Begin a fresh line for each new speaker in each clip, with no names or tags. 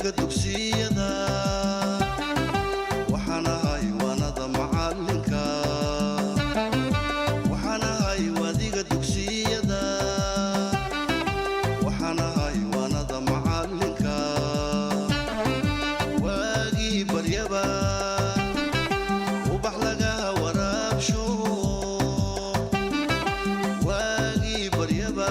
wadiga dugsiyada waxana haywanada macalinka waxana hay wadiga dugsiyada waxana haywanada macalinka wagi baryaba ubax laga waraabsho wagi baryaba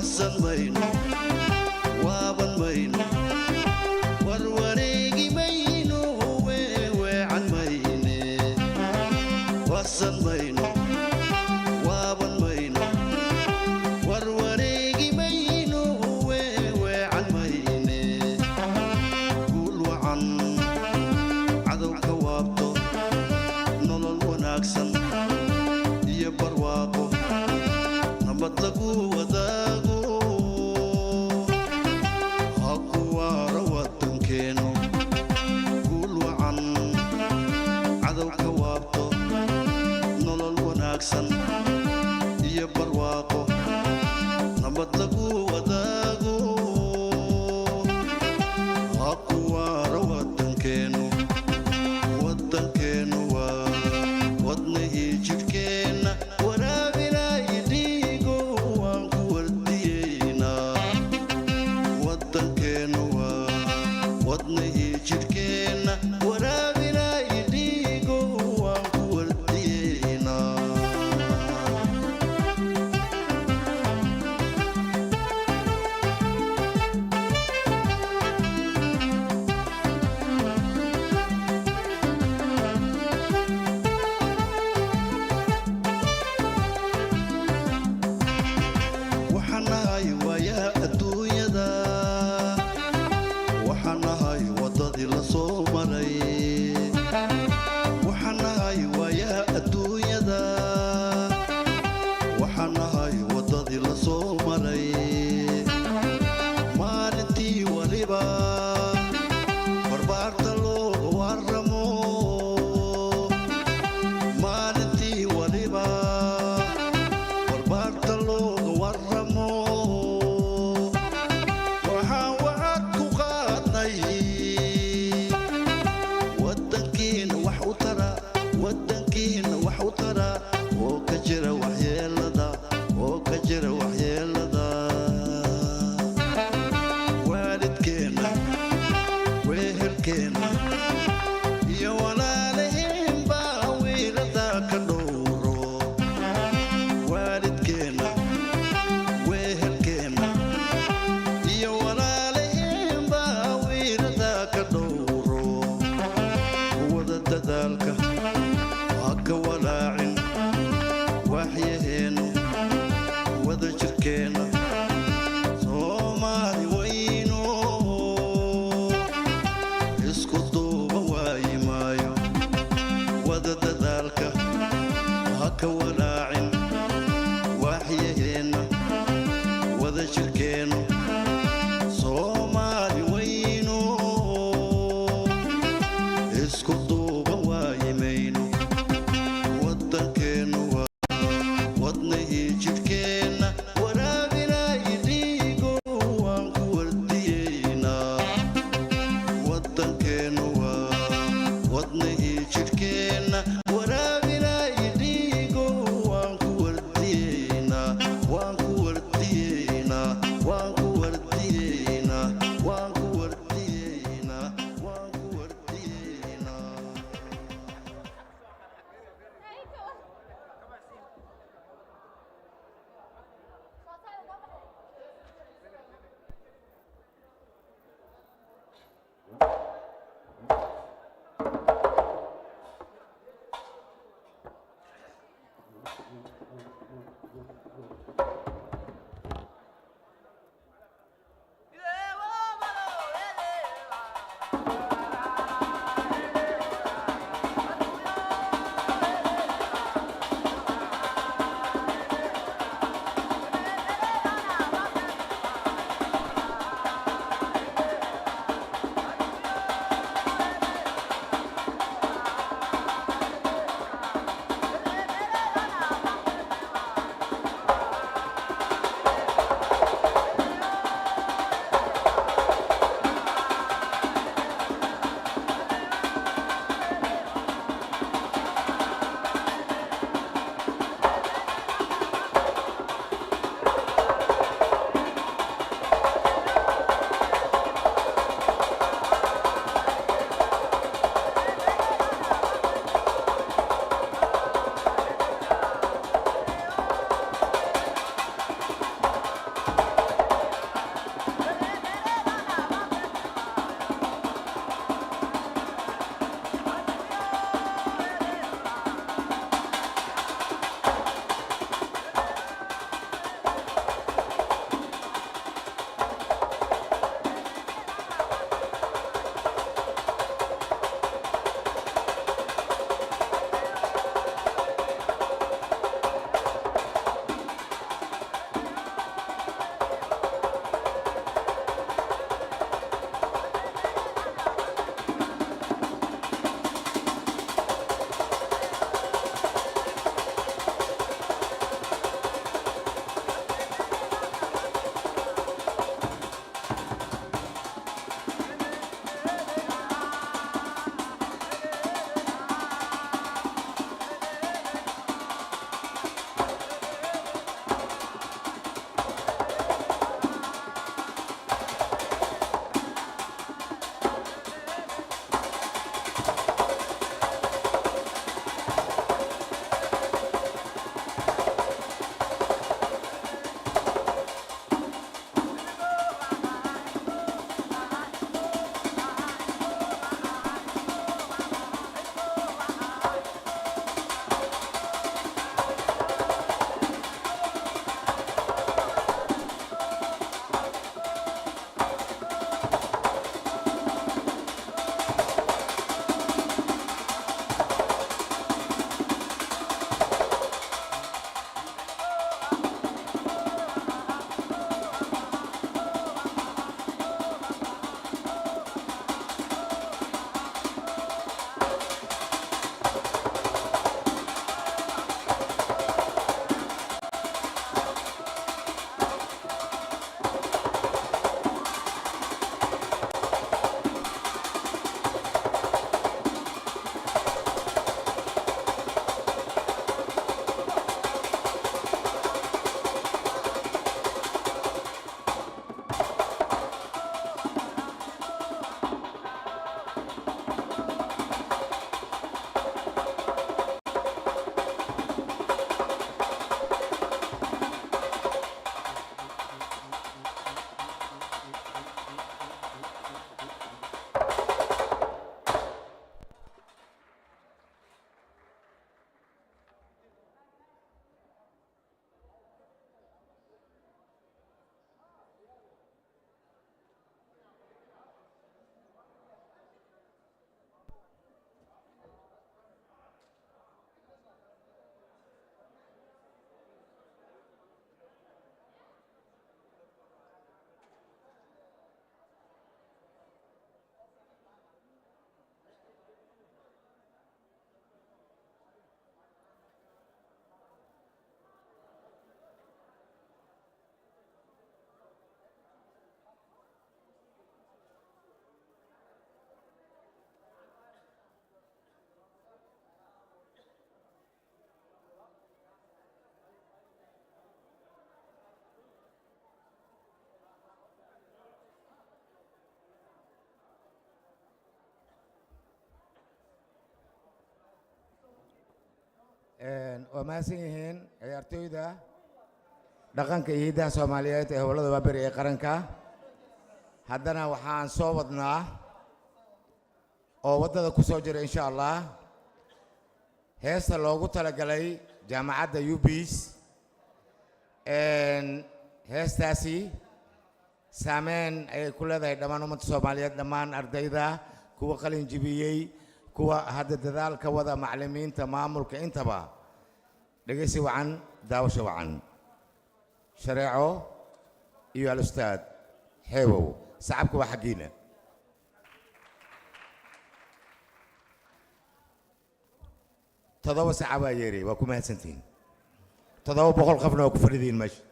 وصلنا وابن والوريق مينو وعن ميني وصلنا وابن والوريق مينو وعن ميني قول وعن عدو كوابتو نولل وناكسن يبرواقو نبطلقو وداقو iyo barwaaqo nabad lagu wadaago aqwaara wadankeenu waa wadnihii jidhkeenna waraabinaya dhiigo waan ku wardiyeynaa wadankeenu waa wadnihii jidhkeenna waraabinaya dhiigo waan ku wardiyeynaa wadnihii jidhkeenna waraabinaya dhiigo
وماسيهن عيارتويدا dhaqanka iyo hidaha Soomaaliyeed ee howlada waabari ee qaranka haddana waxaan soo wadnaa oo wadada ku soo jira insha Allah heesta loogu talagalay jaamacadda UPEACE heestaasi saameyn ay ku leedahay dhammaan ummadda Soomaaliyeed dhammaan ardayda kuwa qalin jabiyay kuwa hadda dadaalka wada macallimiinta maamulka intaba dhageysi wacan daawasho wacan شريعه ايها الاستاذ حيوو صعبكم وحقينا تضوى صعبه يري وكم سنتين تضوى بقول قفنا وكفردين ماشي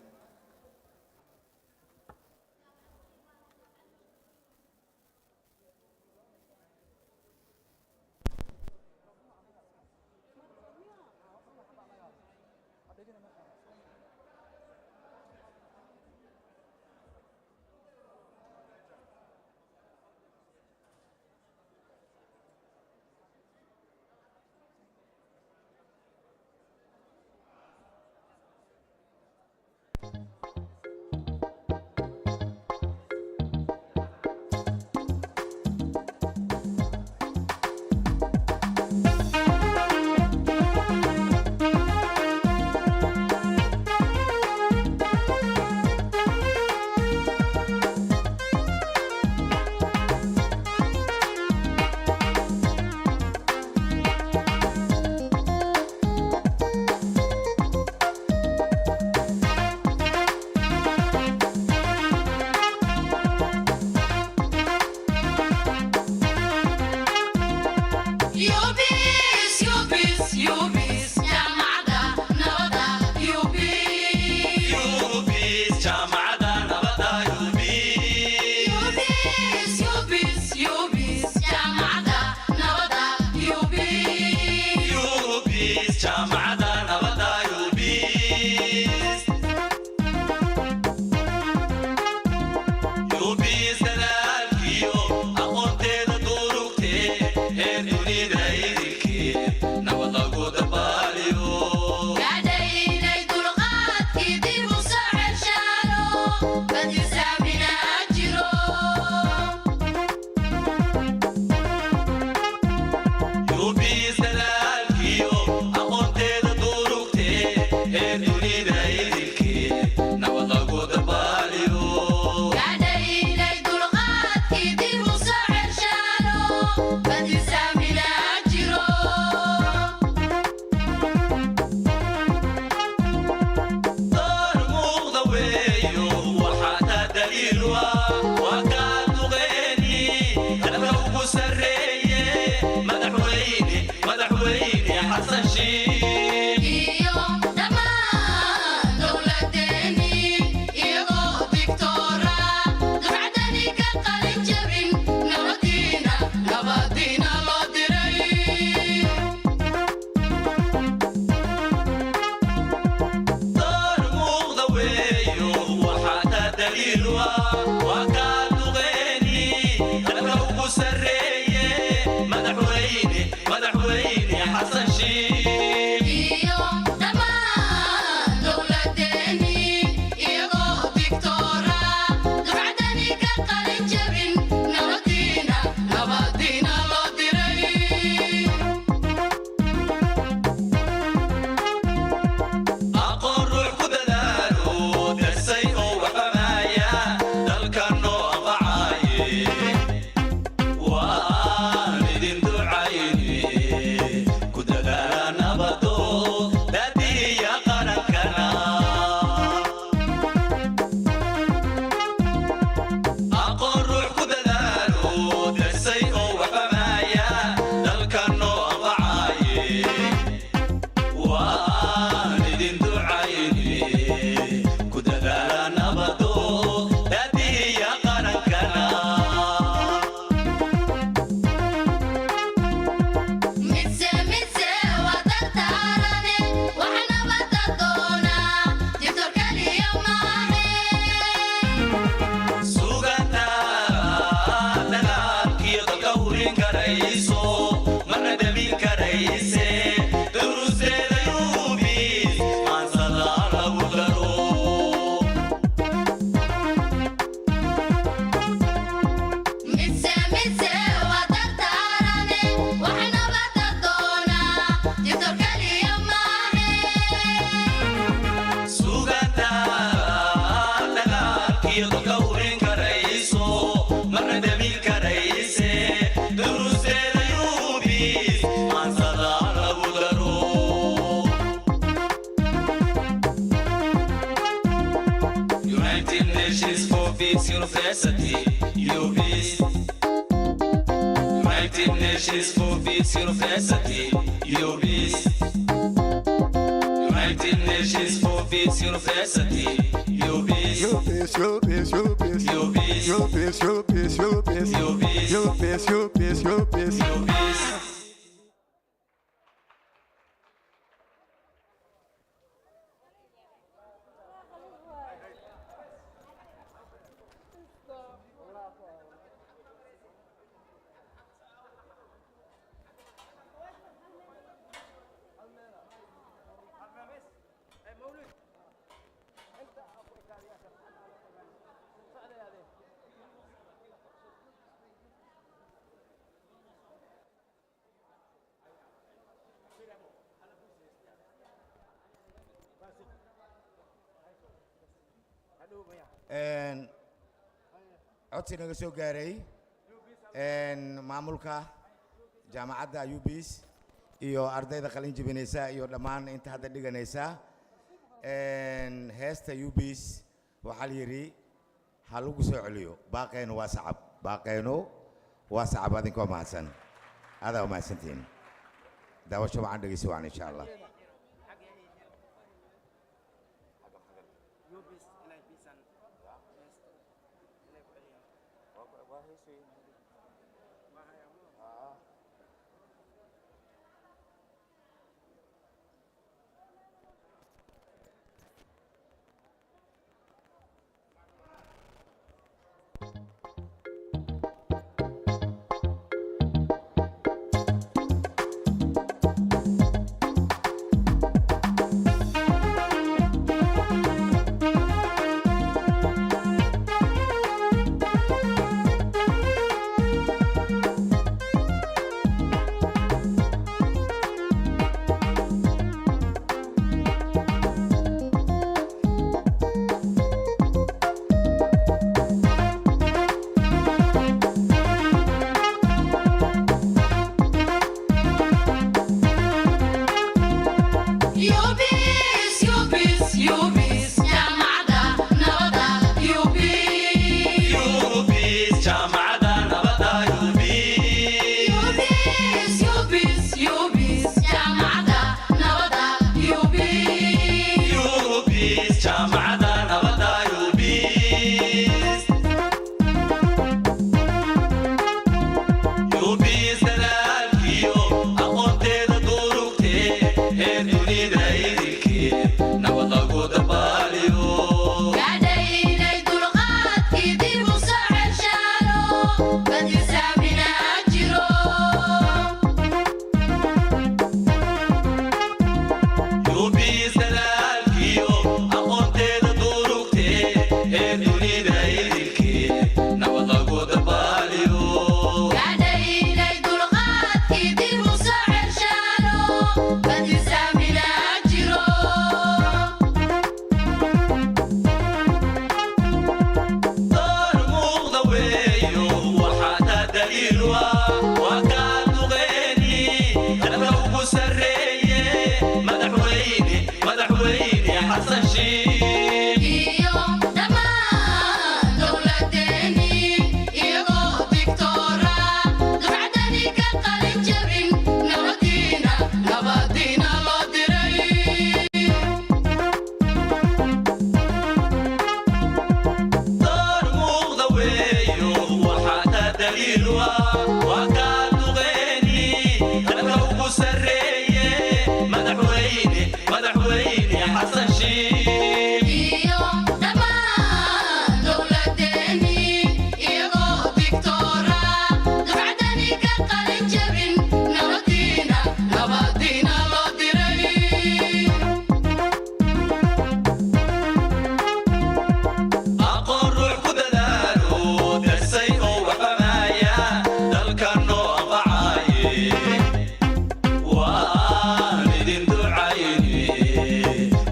Kudala UPEACE University, UPEACE. United Nations for Peace University, UPEACE. United Nations for Peace University, UPEACE.
UPEACE, UPEACE, UPEACE,
UPEACE.
UPEACE, UPEACE, UPEACE,
UPEACE.
UPEACE, UPEACE, UPEACE.
UPEACE.
codsi naga soo gaaray maamulka jaamacadda UPEACE iyo ardayda qalin jabinaysa iyo dhammaan inta hadda dhiganaysa heesta UPEACE waxaa la yidhi ha lagu soo celiyo baaqeenu waa sacab adinkoo mahadsan adaa mahadsantihiin daawasho waxaan dhegeysi waan insha allah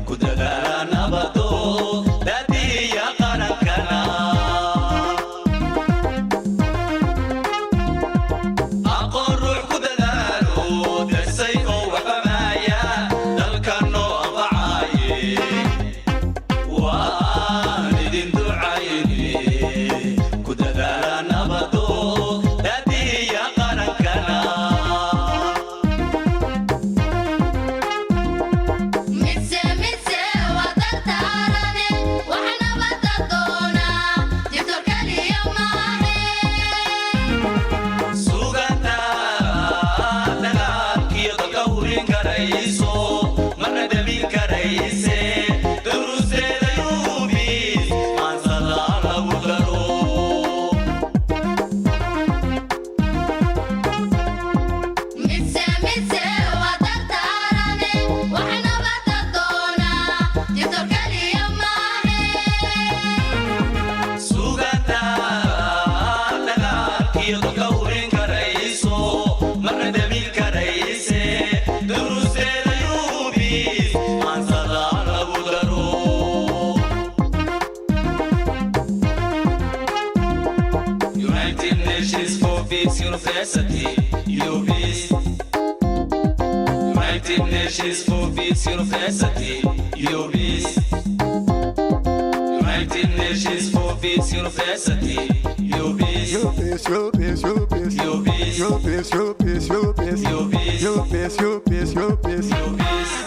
Kudadalana University, UPEACE. United Nations for Peace University, UPEACE. United Nations for Peace University, UPEACE.
UPEACE, UPEACE, UPEACE.
UPEACE.
UPEACE, UPEACE, UPEACE.
UPEACE.
UPEACE, UPEACE, UPEACE.
UPEACE.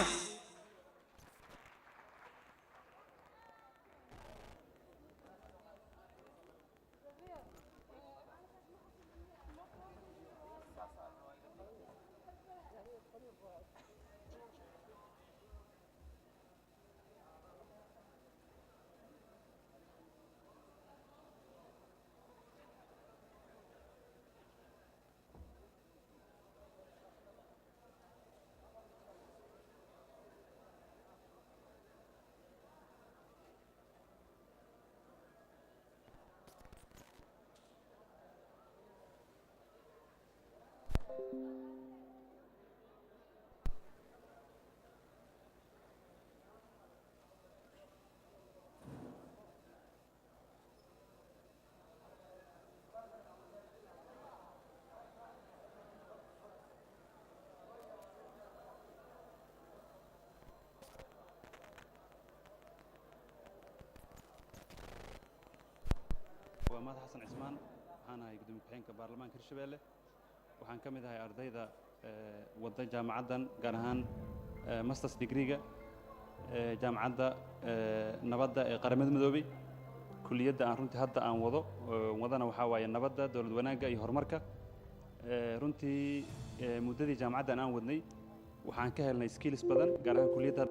وماد حسن عثمان waxaan ahay gudoomiye ku-xigeenka baarlamaanka Hirshabelle waxaan ka mid ahay ardayda wada jaamacadan gaar ahaan masters degree-ga jaamacadda nabadda ee qaramada midoobay kulliyadda aan runtii hadda aan wadana waxa waaye nabadda dawlad wanaagga iyo horumarka runtii muddadii jaamacaddan aan wadnay waxaan ka helnay skills badan gaar ahaan kulliyadda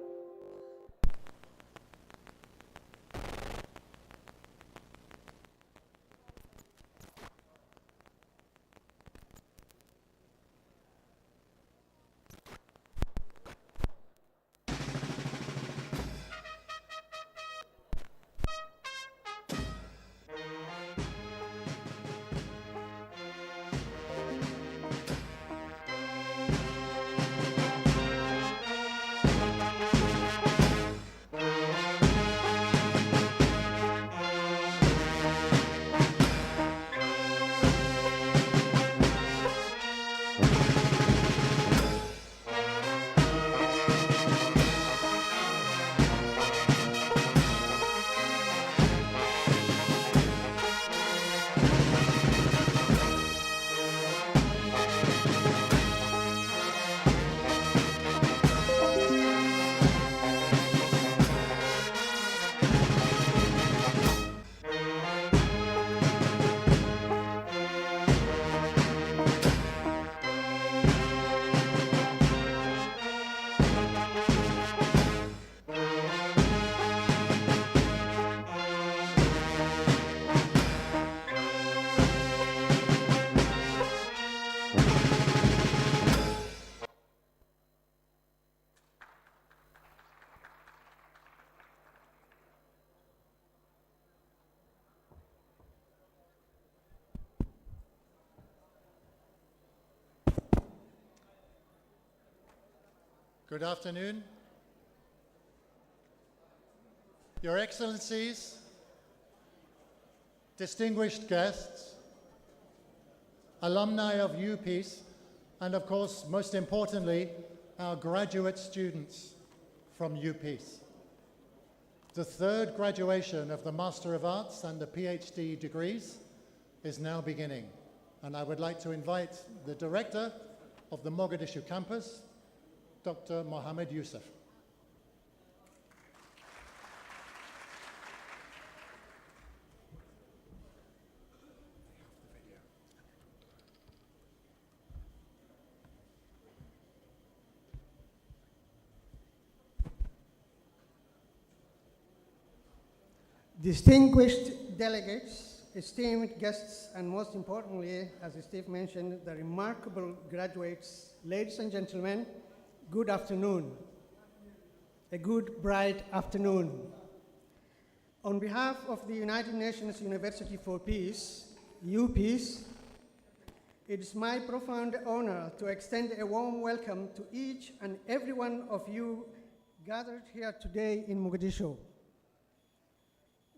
Good afternoon. Your Excellencies, distinguished guests, alumni of UPEACE, and of course, most importantly, our graduate students from UPEACE. The third graduation of the Master of Arts and the PhD degrees is now beginning, and I would like to invite the director of the Mogadishu campus, Dr. Mohammed Yusuf.
Distinguished delegates, esteemed guests, and most importantly, as Steve mentioned, the remarkable graduates, ladies and gentlemen, good afternoon. A good, bright afternoon. On behalf of the United Nations University for Peace, UPEACE, it is my profound honor to extend a warm welcome to each and every one of you gathered here today in Mogadishu.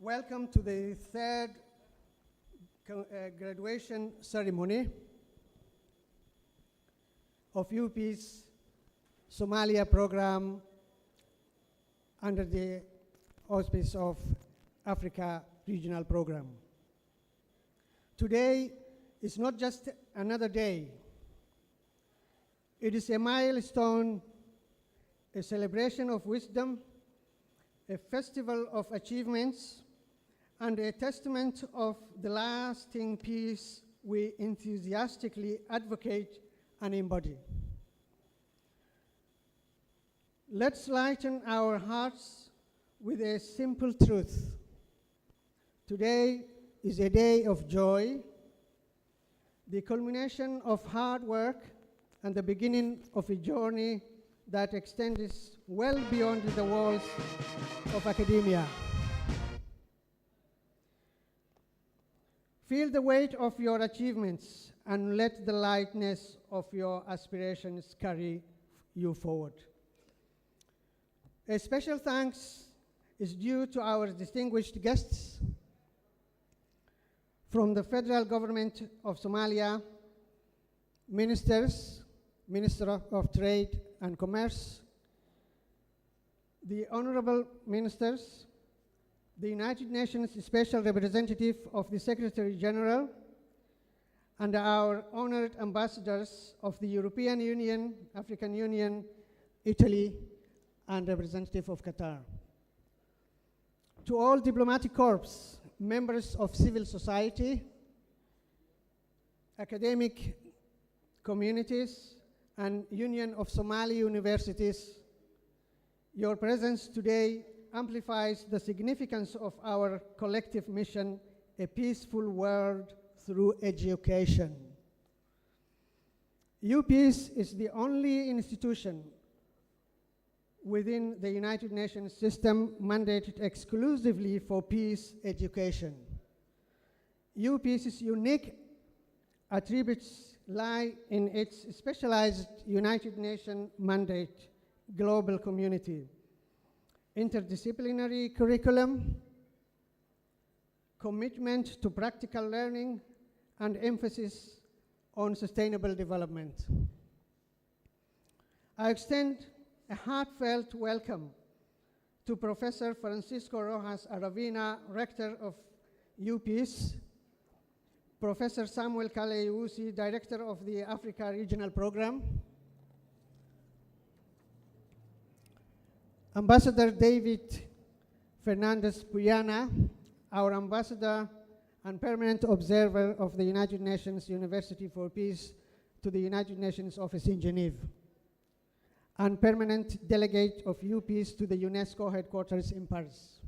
Welcome to the third graduation ceremony of UPEACE Somalia program under the auspice of Africa Regional Program. Today is not just another day. It is a milestone, a celebration of wisdom, a festival of achievements, and a testament of the lasting peace we enthusiastically advocate and embody. Let's lighten our hearts with a simple truth. Today is a day of joy, the culmination of hard work, and the beginning of a journey that extends well beyond the walls of academia. Feel the weight of your achievements and let the lightness of your aspirations carry you forward. A special thanks is due to our distinguished guests from the federal government of Somalia, ministers, Minister of Trade and Commerce, the honorable ministers, the United Nations Special Representative of the Secretary General, and our honored ambassadors of the European Union, African Union, Italy, and representative of Qatar. To all diplomatic corps, members of civil society, academic communities, and Union of Somali Universities, your presence today amplifies the significance of our collective mission, a peaceful world through education. UPEACE is the only institution within the United Nations system mandated exclusively for peace education. UPEACE's unique attributes lie in its specialized United Nations mandate, global community, interdisciplinary curriculum, commitment to practical learning, and emphasis on sustainable development. I extend a heartfelt welcome to Professor Francisco Rojas Aravina, Rector of UPEACE, Professor Samuel Kaleyusi, Director of the Africa Regional Program, Ambassador David Fernandez Puyana, our Ambassador and Permanent Observer of the United Nations University for Peace to the United Nations Office in Geneva, and Permanent Delegate of UPEACE to the UNESCO headquarters in Paris.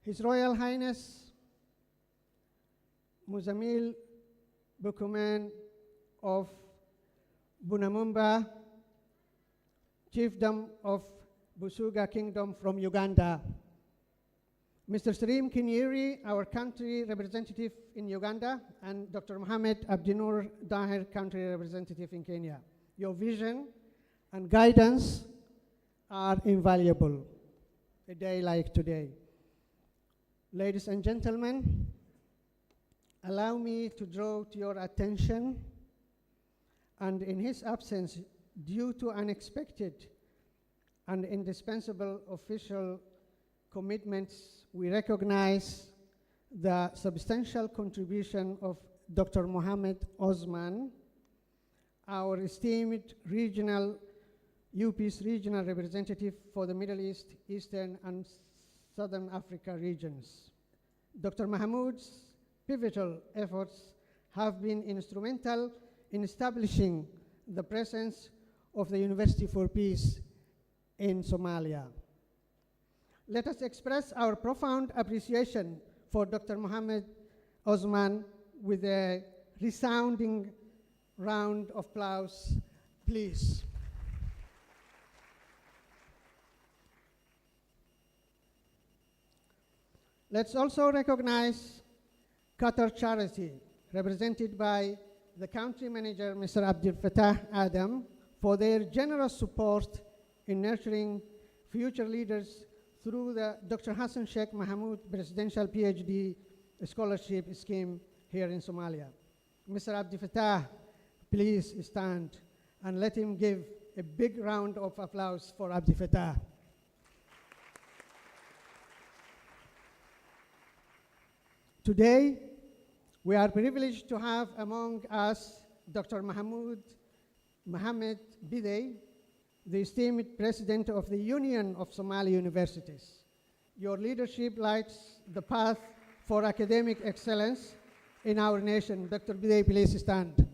His Royal Highness Muzamil Bukuman of Bunamumba, Chiefdom of Busuga Kingdom from Uganda. Mr. Sarim Kinyiri, our country representative in Uganda, and Dr. Mohammed Abdinur Daher, country representative in Kenya. Your vision and guidance are invaluable a day like today. Ladies and gentlemen, allow me to draw to your attention, and in his absence, due to unexpected and indispensable official commitments, we recognize the substantial contribution of Dr. Mohammed Osman, our esteemed regional UPEACE regional representative for the Middle East, Eastern, and Southern Africa regions. Dr. Mahmoud's pivotal efforts have been instrumental in establishing the presence of the University for Peace in Somalia. Let us express our profound appreciation for Dr. Mohammed Osman with a resounding round of applause, please. Let's also recognize Qatar Charity, represented by the country manager, Mr. Abdel Fattah Adam, for their generous support in nurturing future leaders through the Dr. Hassan Sheikh Mahmoud Presidential PhD Scholarship Scheme here in Somalia. Mr. Abdel Fattah, please stand and let him give a big round of applause for Abdi Fattah. Today, we are privileged to have among us Dr. Mohammed Bidey, the esteemed President of the Union of Somali Universities. Your leadership lights the path for academic excellence in our nation. Dr. Bidey, please stand.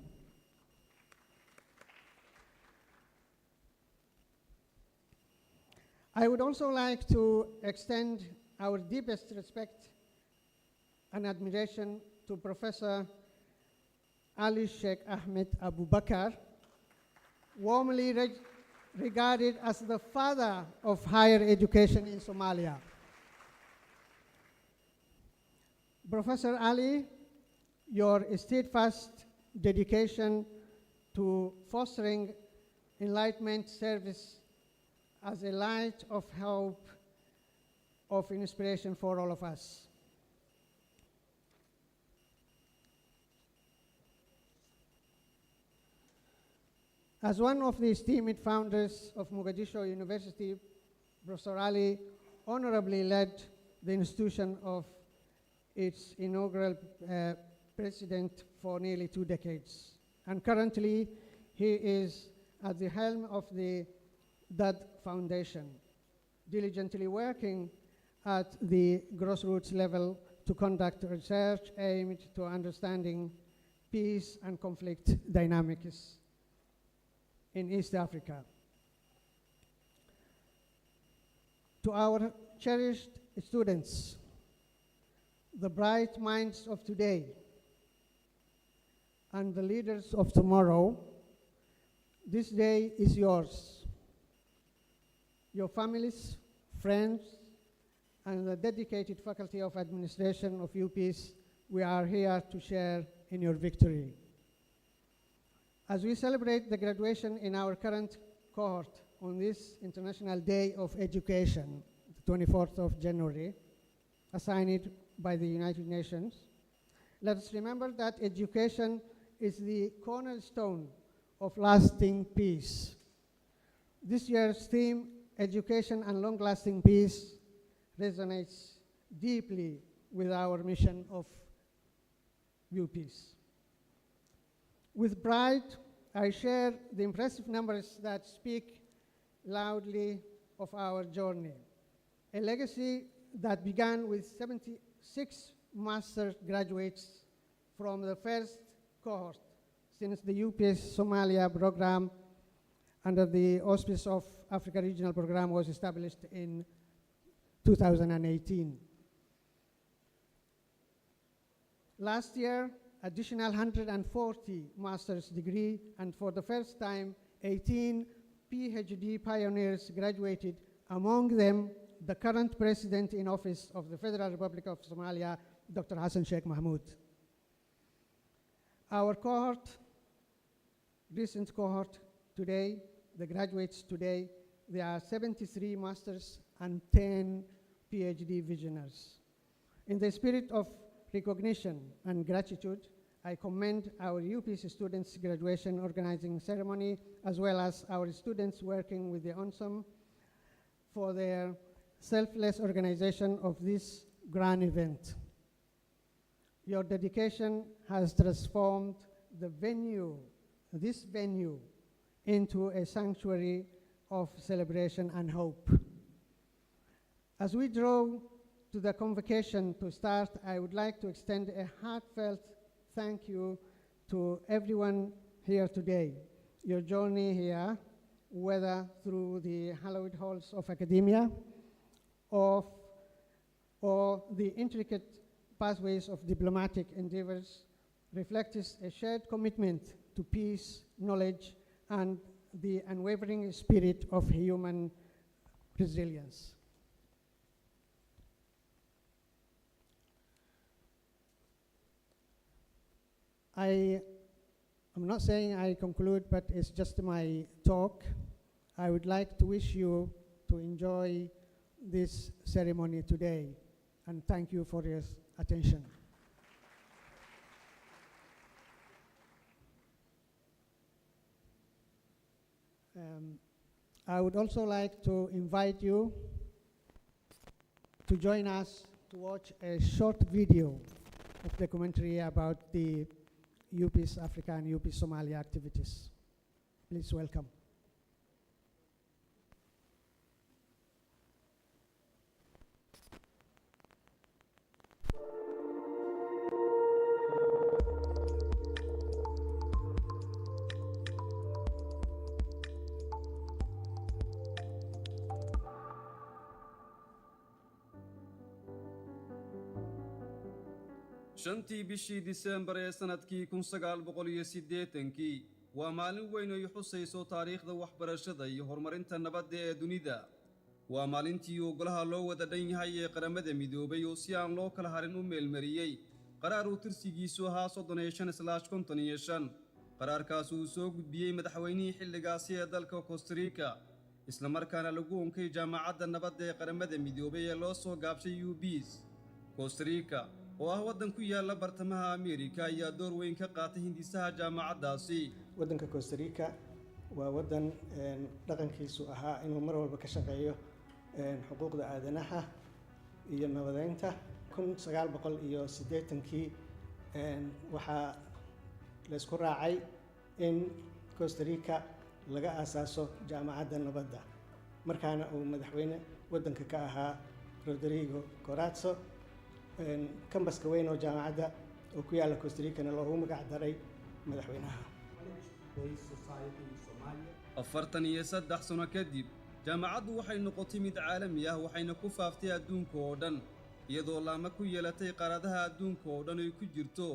I would also like to extend our deepest respect and admiration to Professor Ali Sheikh Ahmed Abu Bakr, warmly regarded as the father of higher education in Somalia. Professor Ali, your steadfast dedication to fostering enlightenment service as a light of hope, of inspiration for all of us. As one of the esteemed founders of Mogadishu University, Professor Ali honorably led the institution of its inaugural president for nearly 2 decades. And currently, he is at the helm of that foundation, diligently working at the grassroots level to conduct research aimed to understanding peace and conflict dynamics in East Africa. To our cherished students, the bright minds of today and the leaders of tomorrow, this day is yours. Your families, friends, and the dedicated faculty of administration of UPEACE, we are here to share in your victory. As we celebrate the graduation in our current cohort on this International Day of Education, the 24th of January, assigned by the United Nations, let us remember that education is the cornerstone of lasting peace. This year's theme, Education and Long-Lasting Peace, resonates deeply with our mission of UPEACE. With pride, I share the impressive numbers that speak loudly of our journey, a legacy that began with 76 master graduates from the first cohort since the UPEACE Somalia program under the auspice of Africa Regional Program was established in 2018. Last year, additional 140 master's degree, and for the first time, 18 PhD pioneers graduated, among them the current president in office of the Federal Republic of Somalia, Dr. Hassan Sheikh Mahmoud. Our cohort, recent cohort today, the graduates today, there are 73 masters and 10 PhD visionaries. In the spirit of recognition and gratitude, I commend our UPEACE students' graduation organizing ceremony, as well as our students working with the ONSOM for their selfless organization of this grand event. Your dedication has transformed this venue, into a sanctuary of celebration and hope. As we draw to the convocation to start, I would like to extend a heartfelt thank you to everyone here today. Your journey here, whether through the hallowed halls of academia or the intricate pathways of diplomatic endeavors, reflects a shared commitment to peace, knowledge, and the unwavering spirit of human resilience. I'm not saying I conclude, but it's just my talk. I would like to wish you to enjoy this ceremony today, and thank you for your attention. I would also like to invite you to join us to watch a short video of documentary about the UPEACE Africa and UPEACE Somalia activities. Please welcome.
shantii bishii Diseembar ee sanadkii 1980 waa maalin weyn oo ay xusayso taariikhda waxbarashada iyo horumarinta nabadda ee dunida. waa maalintii uu golaha loo wada dhan yahay ee qaramada midoobay oo si aan loo kala harin u meelmariyay qaraar uu tirsigiisu ahaa 35/55. qaraarkaas uu soo gudbiyey madaxweynihii xilligaasi ee dalka Costa Rica, isla markaana lagu onkay jaamacadda nabadda ee qaramada midoobay ee loo soo gaabshay UPEACE. Costa Rica oo ah waddan ku yaala bartamaha Ameerika ayaa door weyn ka qaatay hindisaha jaamacaddaasi.
waddanka Costa Rica waa waddan dhaqankiisu ahaa inuu mar walba ka shaqeeyo xuquuqda aadanaha iyo nabadeynta. 1980 waxaa la isku raacay in Costa Rica laga aasaaso jaamacadda nabadda, markaana uu madaxweyne waddanka ka ahaa Rodrigo Corazzo. kambaska weyn oo jaamacadda oo ku yaala Costa Rica-na loogu magac daray madaxweynaha.
43 sano kadib, jaamacaddu waxay noqotay mid caalami ah, waxayna ku faaftay adduunka oo dhan, iyadoo laama ku yeelatay qaaradaha adduunka oo dhan ay ku jirto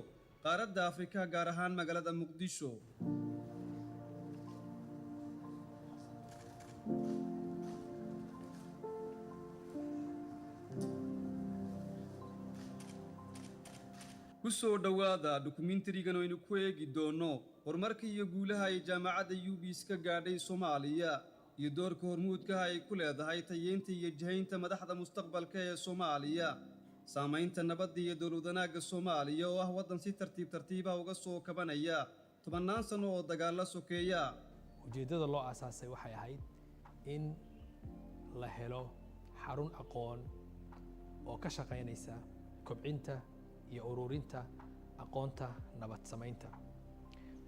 qaaradda Afrika, gaar ahaan magaalada Muqdisho. kusoo dhawaada dokumentarigan oo aynu ku eegi doono horumarka iyo guulaha ay jaamacadda UPEACE ka gaadhay Soomaaliya iyo doorka hormuudka ay ku leedahay tayeynta iyo jihaynta madaxda mustaqbalka ee Soomaaliya, saamaynta nabadda iyo dowlad wanaagga Soomaaliya oo ah waddan si tartiib ah uga soo kabanaya 10 sano oo dagaal sokeeya.
ujeedada loo aasaasay waxay ahayd in la helo xarun aqoon oo ka shaqeynaysa kobcinta iyo ururinta aqoonta nabad samaynta.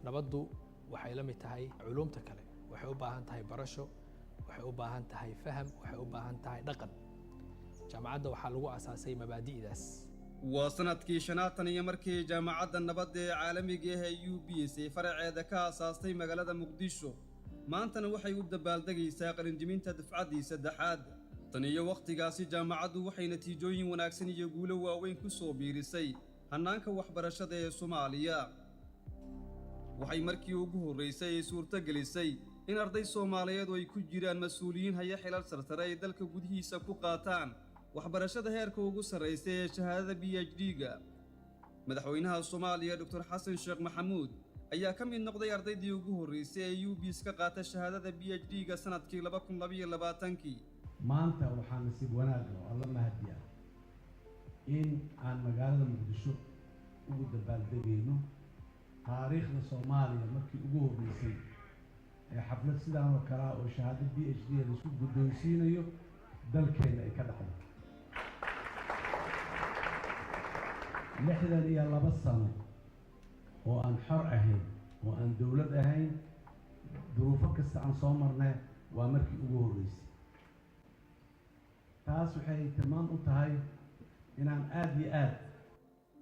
nabaddu waxay la mid tahay culuumta kale, waxay u baahan tahay barasho, waxay u baahan tahay faham, waxay u baahan tahay dhaqan. jaamacadda waxaa lagu aasaasay mabaadi'daas.
waa sanadkii 5 markii jaamacadda nabadda ee caalamiga ah ee UPEACE ay faraceeda ka aasaastay magaalada Muqdisho. maantana waxay u dabaaldegaysaa qalin-jabinta dufcaddii 3aad. tan iyo waqtigaasi jaamacaddu waxay natiijooyin wanaagsan iyo guulo waaweyn ku soo biirisay hannaanka waxbarashada ee Soomaaliya. waxay markii ugu horreysay ay suurtagelisay in arday Soomaaliyeed oo ay ku jiraan mas'uuliyiin haya xilal sarsare ay dalka gudihiisa ku qaataan waxbarashada heerka ugu sarreysa ee shahaadada PhD-ga. madaxweynaha Soomaaliya Dr. Xasan Sheekh Maxamuud ayaa ka mid noqday ardaydii ugu horreysay ee UPEACE ka qaata shahaadada PhD-ga sanadkii 2022.
maanta waxaa nasiib wanaag oo alla mahadiya in aan magaalada Muqdisho ugu dabaaldegayno taariikhda Soomaaliya markii ugu horreysay ee xaflad sidaan oo kale oo shahaado PhD la isku guddoonsiinayo dalkeena ay ka dhacday. 62 sano oo aan xor ahayn, oo aan dawlad ahayn, duruufo kasta aan soo marnay, waa markii ugu horreysay. taas waxay tilmaan u tahay inaan aad iyo aad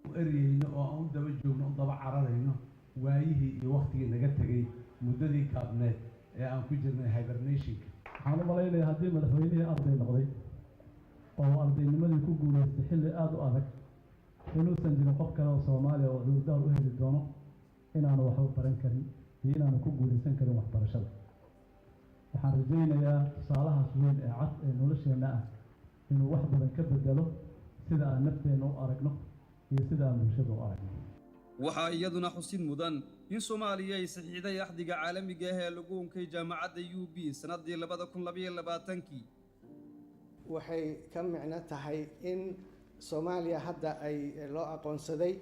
u eriyeyno oo aan u daba joogno, u daba cararayno waayihii iyo waqtigii naga tegay muddadii kaabneed ee aan ku jirnay hibernationka.
waxaan u malaynayaa haddii madaxweynihii arday noqday oo ardaynimadii ku guulaystay xilli aad u adag, inuusan jirin qof kale oo Soomaaliya oo cudurdaar u heli doono inaanu waxba baran karin iyo inaanu ku guulaysan karin waxbarashada. waxaan rajaynayaa tusaalahaas weyn ee cad ee nolosheenna ah inuu wax badan ka bedelo sida aan nafteena u aragno iyo sida aan bulshada u aragno.
waxaa iyaduna xusid mudan in Soomaaliya ay saxiixday axdiga caalamiga ah ee lagu onkay jaamacadda UPEACE sanadii 2022.
waxay ka micno tahay in Soomaaliya hadda ay loo aqoonsaday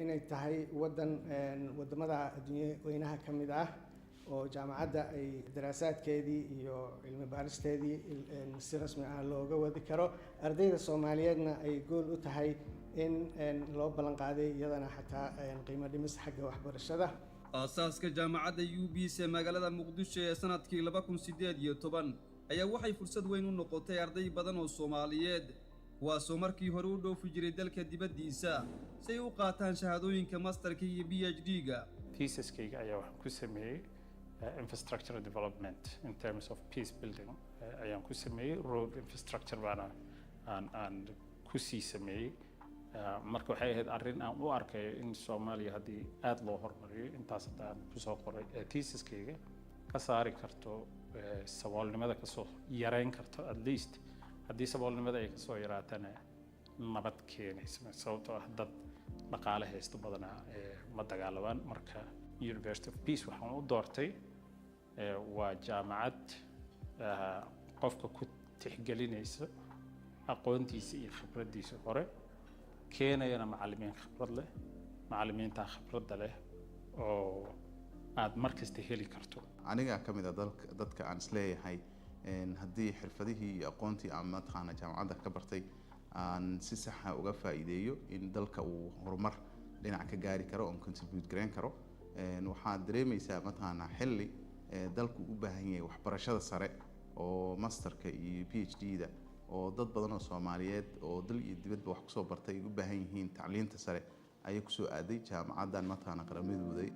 inay tahay wadamada adduunka weynaha ka mid ah oo jaamacadda ay daraasaadkeedii iyo cilmi baaristeedii si rasmi ah looga wadi karo ardayda Soomaaliyeedna ay gool u tahay in loo ballan qaaday iyadana xataa qiimo dhimis xagga waxbarashada.
aasaaska jaamacadda UPEACE ee magaalada Muqdisho ee sanadkii 2018 ayaa waxay fursad weyn u noqotay arday badan oo Soomaaliyeed kuwaasoo markii hore u dhoofi jiray dalka dibaddiisa si ay u qaataan shahaadooyinka masterka iyo PhD-ga.
Thesis-kayga ayaa waxaan ku sameeyay infrastructure development in terms of peace building ayaan ku sameeyay road infrastructure baana aan ku sii sameeyay marka waxay ahayd arrin aan u arkay in Soomaaliya haddii aad loo horumariyo intaas aan ku soo qoray thesis-kayga ka saari karto saboolnimada ka soo yareyn karto at least haddii saboolnimada ay ka soo yaraatana nabad keenaysa sababtoo ah dad dhaqaale haysto badanaa ma dagaalamaan marka University of Peace waxaan u doortay waa jaamacad qofka ku tixgelinaysa aqoontiisa iyo khibraddiisa hore keenayana macallimiin khibrad leh macallimiinta khibradda leh oo aad markasta heli karto
aniga ka mid ah dadka aan isleeyahay haddii xirfadihii iyo aqoontii aan mataqaana jaamacadda ka bartay aan si sax ah uga faa'iideeyo in dalka uu horumar dhinac ka gaari karo oo contribute gareyn karo waxaad dareemaysaa mataqaana xilli dalku u baahan yahay waxbarashada sare oo masterka iyo PhD-da oo dad badan oo Soomaaliyeed oo dal iyo dibadba wax ku soo bartay u baahan yihiin tacliinta sare ayay ku soo aaday jaamacaddan mataqaana qaramidooday.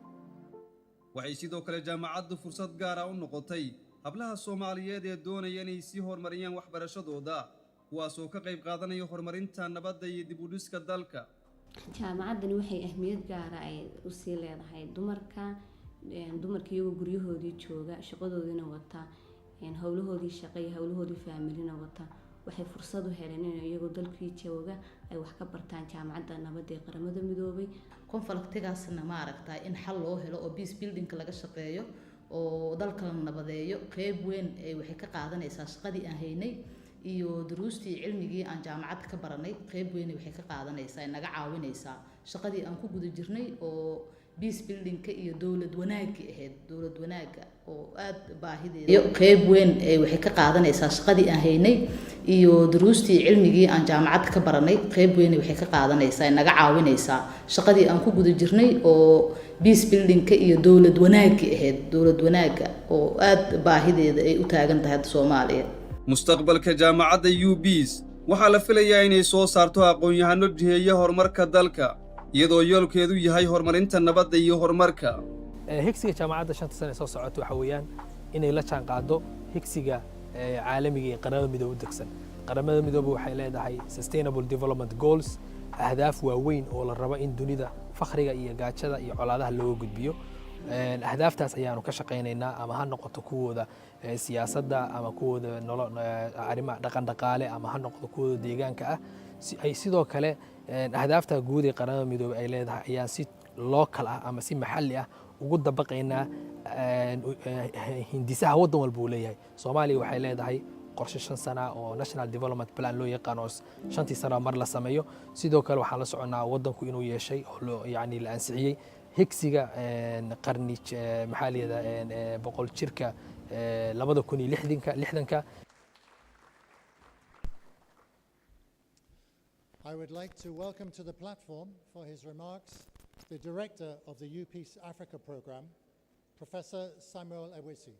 waxay sidoo kale jaamacaddu fursad gaar ah u noqotay hablaha Soomaaliyeed ee doonaya inay sii horumariyaan waxbarashadooda kuwaasoo ka qayb qaadanaya horumarinta nabadda iyo dib u dhiska dalka.
jaamacaddani waxay ahmiyad gaar ah ay u sii leedahay dumarka iyagoo guryahoodii jooga shaqadoodina wata howlahoodii shaqo iyo howlahoodii faamilina wata waxay fursad u heleen in iyagoo dalkii jooga ay wax ka bartaan jaamacadda nabadda ee qaramada midoobay.
konfliktigaasna ma aragtaa in xal loo helo oo peace building laga shaqeeyo oo dalka la nabadeeyo qayb weyn ay waxay ka qaadanaysaa shaqadii aan haynay iyo duruustii cilmigii aan jaamacadda ka baranay qayb weyn waxay ka qaadanaysaa naga caawinaysaa shaqadii aan ku guda jirnay oo peace building iyo dawlad wanaagga ahayd dawlad wanaagga oo aad baahideeda qayb weyn waxay ka qaadanaysaa shaqadii aan haynay iyo duruustii cilmigii aan jaamacadda ka baranay qayb weyn waxay ka qaadanaysaa naga caawinaysaa shaqadii aan ku guda jirnay oo peace building iyo dawlad wanaagga ahayd dawlad wanaagga oo aad baahideeda ay u taagan tahay Soomaaliya.
mustaqbalka jaamacadda UPEACE waxaa la filayaa inay soo saarto aqoon-yahano jiheeya horumarka dalka iyadoo yoolkeedu yahay horumarinta nabadda iyo horumarka.
higsiga jaamacadda 5 sano soo socota waxa weeyaan inay la jaan qaado higsiga caalamiga ee qaramada midoobay degsan. qaramada midoobay waxay leedahay sustainable development goals ahdaaf waaweyn oo la rabo in dunida fakhriga iyo gaajada iyo colaadaha loo gudbiyo. ahdaaftaas ayaanu ka shaqeynaynaa ama ha noqoto kuwooda siyaasadda ama kuwooda arrimaha dhaqan dhaqaale ama ha noqoto kuwooda deegaanka ah ay sidoo kale ahdaafta guud ee qaramada midoobay ay leedahay ayaan si local ah ama si maxalli ah ugu dabaqaynaa hindisaha waddan walba uu leeyahay. Soomaaliya waxay leedahay qorshe 5 sano oo national development plan loo yaqaan oo 5 sano mar la sameeyo. sidoo kale waxaan la soconaa waddanku inuu yeeshay oo yani la ansixiyay higsiga qarni maxaliyada boqol jirka 2060
I would like to welcome to the platform for his remarks the director of the UPEACE Africa program, Professor Samuel Ewisi.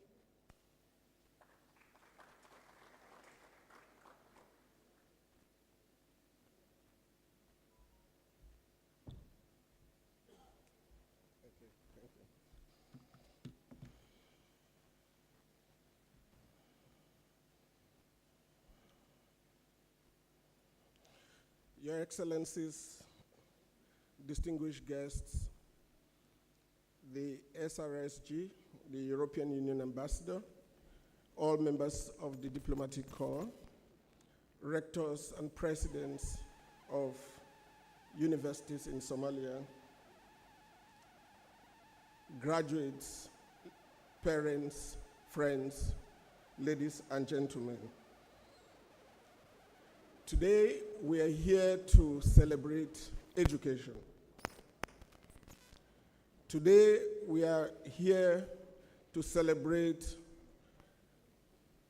Your Excellencies, distinguished guests, the SRSG, the European Union Ambassador, all members of the Diplomatic Corps, rectors and presidents of universities in Somalia, graduates, parents, friends, ladies and gentlemen. Today, we are here to celebrate education. Today, we are here to celebrate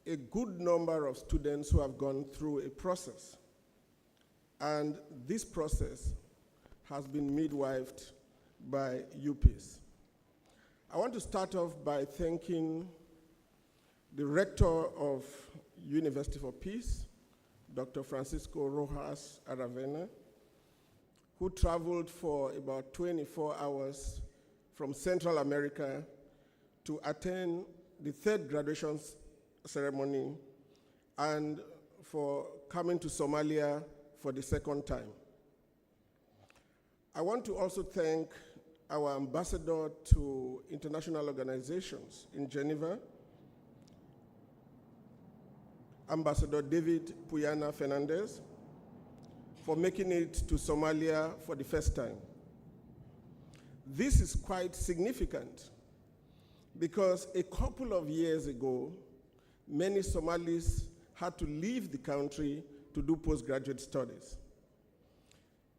a good number of students who have gone through a process. And this process has been midwifed by UPEACE. I want to start off by thanking the rector of University for Peace, Dr. Francisco Rojas Aravena, who traveled for about 24 hours from Central America to attend the third graduation ceremony and for coming to Somalia for the second time. I want to also thank our ambassador to international organizations in Geneva, Ambassador David Puyana Fernandez, for making it to Somalia for the first time. This is quite significant because a couple of years ago, many Somalis had to leave the country to do postgraduate studies.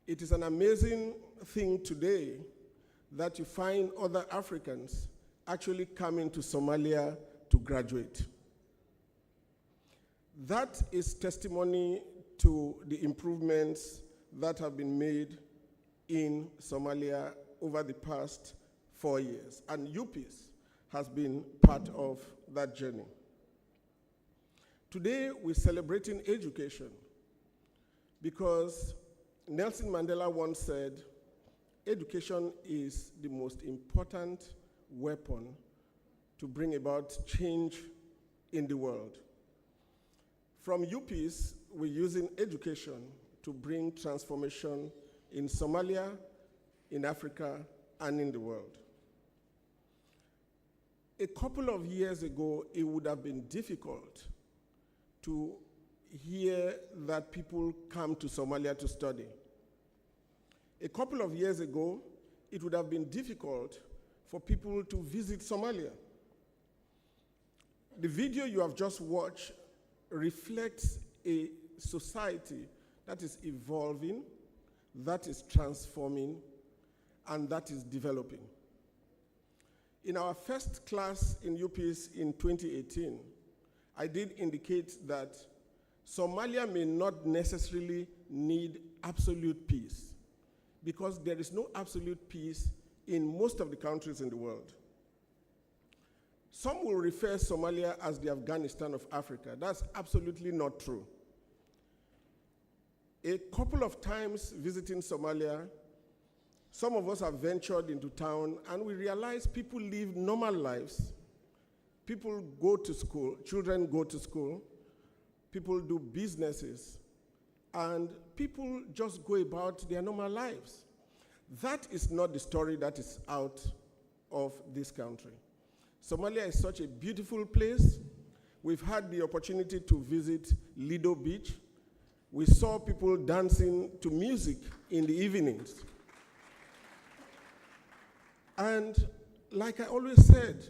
It is an amazing thing today that you find other Africans actually coming to Somalia to graduate. That is testimony to the improvements that have been made in Somalia over the past 4 years, and UPEACE has been part of that journey. Today, we're celebrating education because Nelson Mandela once said, education is the most important weapon to bring about change in the world. From UPEACE, we're using education to bring transformation in Somalia, in Africa, and in the world. A couple of years ago, it would have been difficult to hear that people come to Somalia to study. A couple of years ago, it would have been difficult for people to visit Somalia. The video you have just watched reflects a society that is evolving, that is transforming, and that is developing. In our first class in UPEACE in 2018, I did indicate that Somalia may not necessarily need absolute peace because there is no absolute peace in most of the countries in the world. Some will refer Somalia as the Afghanistan of Africa. That's absolutely not true. A couple of times visiting Somalia, some of us have ventured into town and we realize people live normal lives. People go to school, children go to school, people do businesses, and people just go about their normal lives. That is not the story that is out of this country. Somalia is such a beautiful place. We've had the opportunity to visit Lido Beach. We saw people dancing to music in the evenings. And like I always said,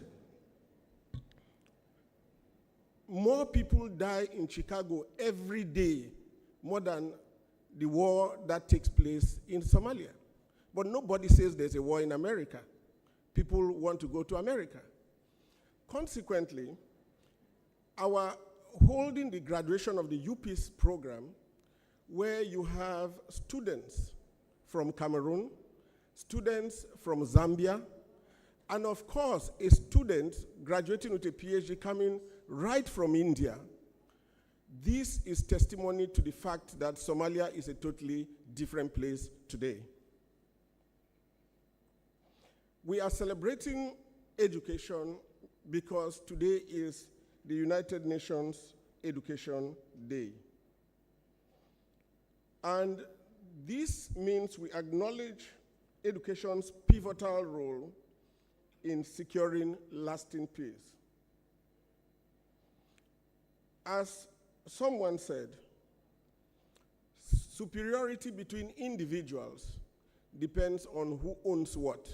more people die in Chicago every day more than the war that takes place in Somalia. But nobody says there's a war in America. People want to go to America. Consequently, our holding the graduation of the UPEACE program, where you have students from Cameroon, students from Zambia, and of course, a student graduating with a PhD coming right from India. This is testimony to the fact that Somalia is a totally different place today. We are celebrating education because today is the United Nations Education Day. And this means we acknowledge education's pivotal role in securing lasting peace. As someone said, superiority between individuals depends on who owns what.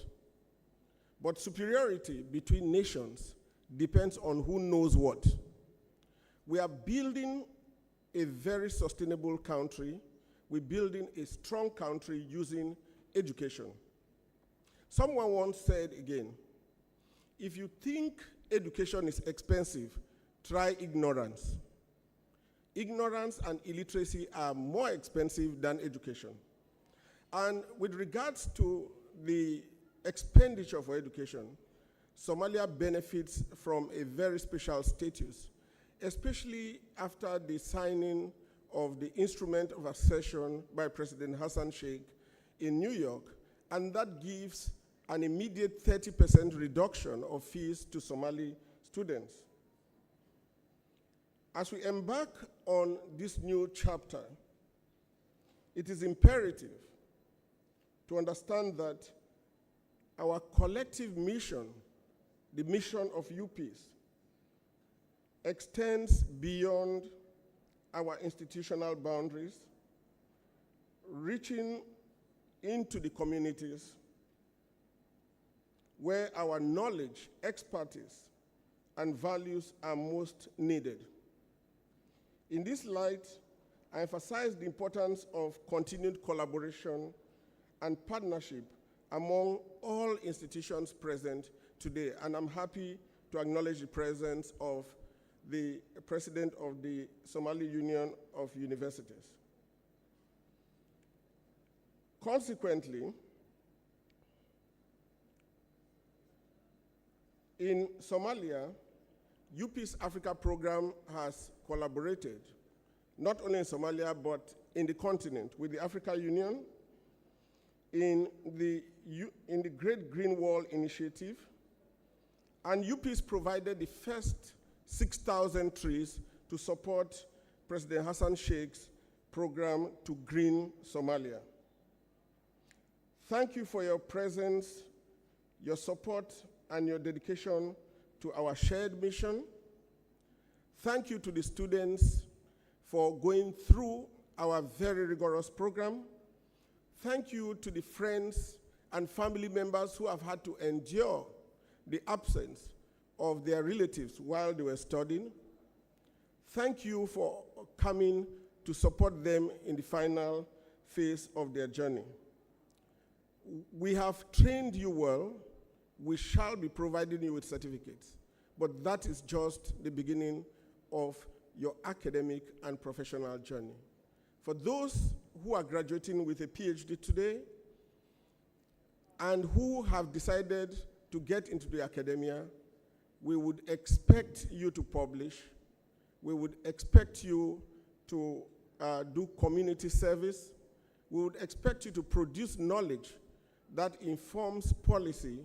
But superiority between nations depends on who knows what. We are building a very sustainable country. We're building a strong country using education. Someone once said again, if you think education is expensive, try ignorance. Ignorance and illiteracy are more expensive than education. And with regards to the expenditure for education, Somalia benefits from a very special status, especially after the signing of the Instrument of Accession by President Hassan Sheikh in New York, and that gives an immediate 30% reduction of fees to Somali students. As we embark on this new chapter, it is imperative to understand that our collective mission, the mission of UPEACE, extends beyond our institutional boundaries, reaching into the communities where our knowledge, expertise, and values are most needed. In this light, I emphasize the importance of continued collaboration and partnership among all institutions present today, and I'm happy to acknowledge the presence of the president of the Somali Union of Universities. Consequently, in Somalia, UPEACE Africa program has collaborated, not only in Somalia, but in the continent, with the Africa Union, in the Great Green Wall Initiative, and UPEACE provided the first 6,000 trees to support President Hassan Sheikh's program to green Somalia. Thank you for your presence, your support, and your dedication to our shared mission. Thank you to the students for going through our very rigorous program. Thank you to the friends and family members who have had to endure the absence of their relatives while they were studying. Thank you for coming to support them in the final phase of their journey. We have trained you well. We shall be providing you with certificates, but that is just the beginning of your academic and professional journey. For those who are graduating with a PhD today and who have decided to get into the academia, we would expect you to publish. We would expect you to do community service. We would expect you to produce knowledge that informs policy,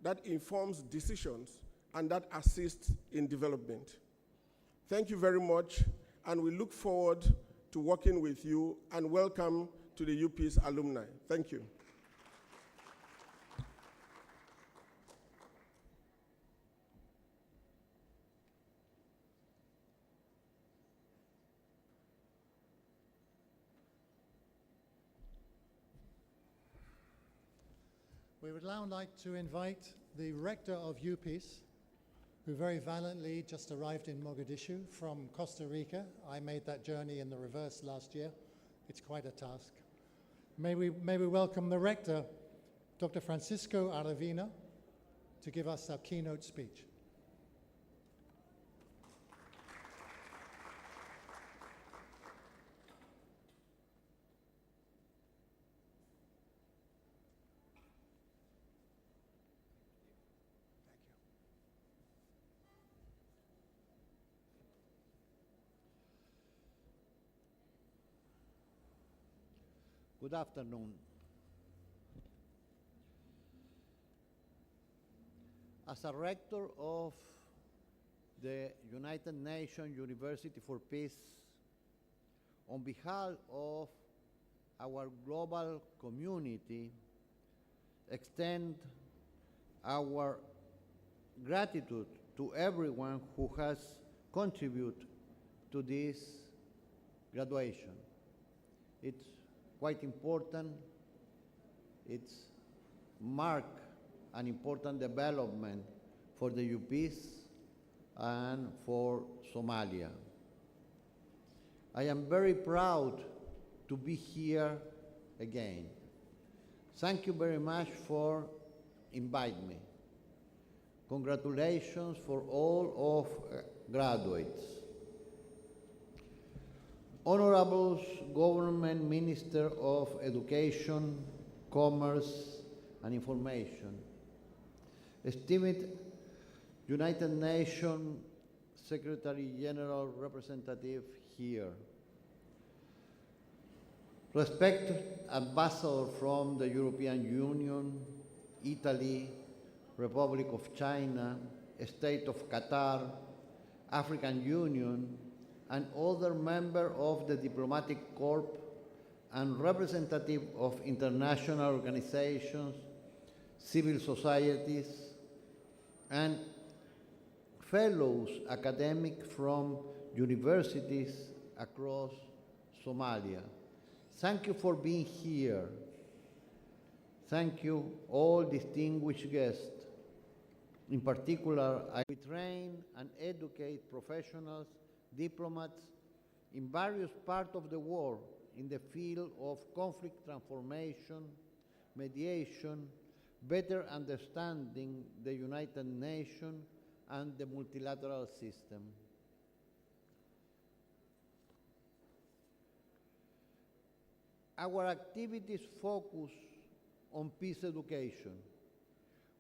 that informs decisions, and that assists in development. Thank you very much, and we look forward to working with you, and welcome to the UPEACE alumni. Thank you.
We would now like to invite the rector of UPEACE, who very valiantly just arrived in Mogadishu from Costa Rica. I made that journey in the reverse last year. It's quite a task. May we welcome the rector, Dr. Francisco Aravina, to give us our keynote speech.
Good afternoon. As a rector of the United Nations University for Peace, on behalf of our global community, extend our gratitude to everyone who has contributed to this graduation. It's quite important. It's marked an important development for the UPEACE and for Somalia. I am very proud to be here again. Thank you very much for inviting me. Congratulations for all of graduates. Honorable Government Minister of Education, Commerce and Information, esteemed United Nations Secretary General Representative here, respected Ambassador from the European Union, Italy, Republic of China, State of Qatar, African Union, and other members of the diplomatic corps and representative of international organizations, civil societies, and fellows academics from universities across Somalia. Thank you for being here. Thank you, all distinguished guests. In particular, I train and educate professionals, diplomats in various parts of the world in the field of conflict transformation, mediation, better understanding the United Nations and the multilateral system. Our activities focus on peace education.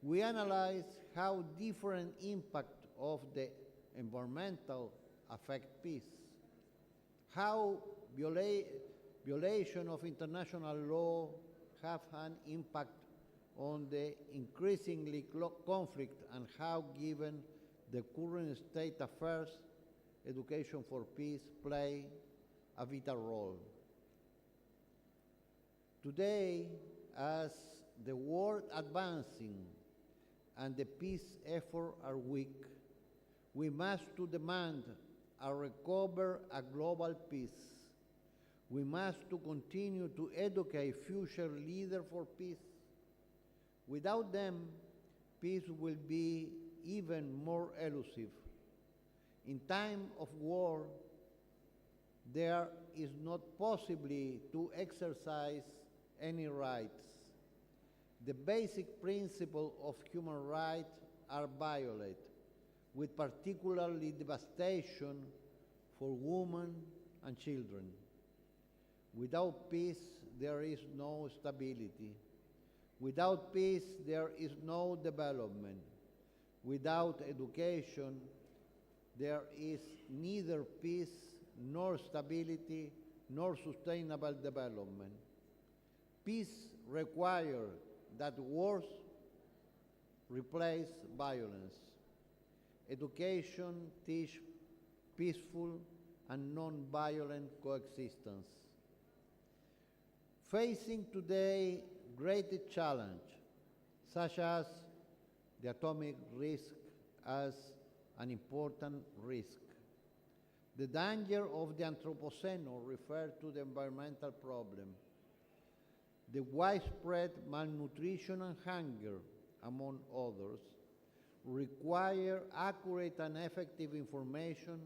We analyze how different impact of the environmental affect peace, how violation of international law have an impact on the increasingly conflict, and how, given the current state affairs, education for peace play a vital role. Today, as the world advancing and the peace efforts are weak, we must to demand and recover a global peace. We must to continue to educate future leaders for peace. Without them, peace will be even more elusive. In time of war, there is not possibly to exercise any rights. The basic principles of human rights are violated, with particularly devastation for women and children. Without peace, there is no stability. Without peace, there is no development. Without education, there is neither peace, nor stability, nor sustainable development. Peace requires that wars replace violence. Education teaches peaceful and non-violent coexistence. Facing today great challenge, such as the atomic risk as an important risk, the danger of the Anthropocene referred to the environmental problem, the widespread malnutrition and hunger, among others, require accurate and effective information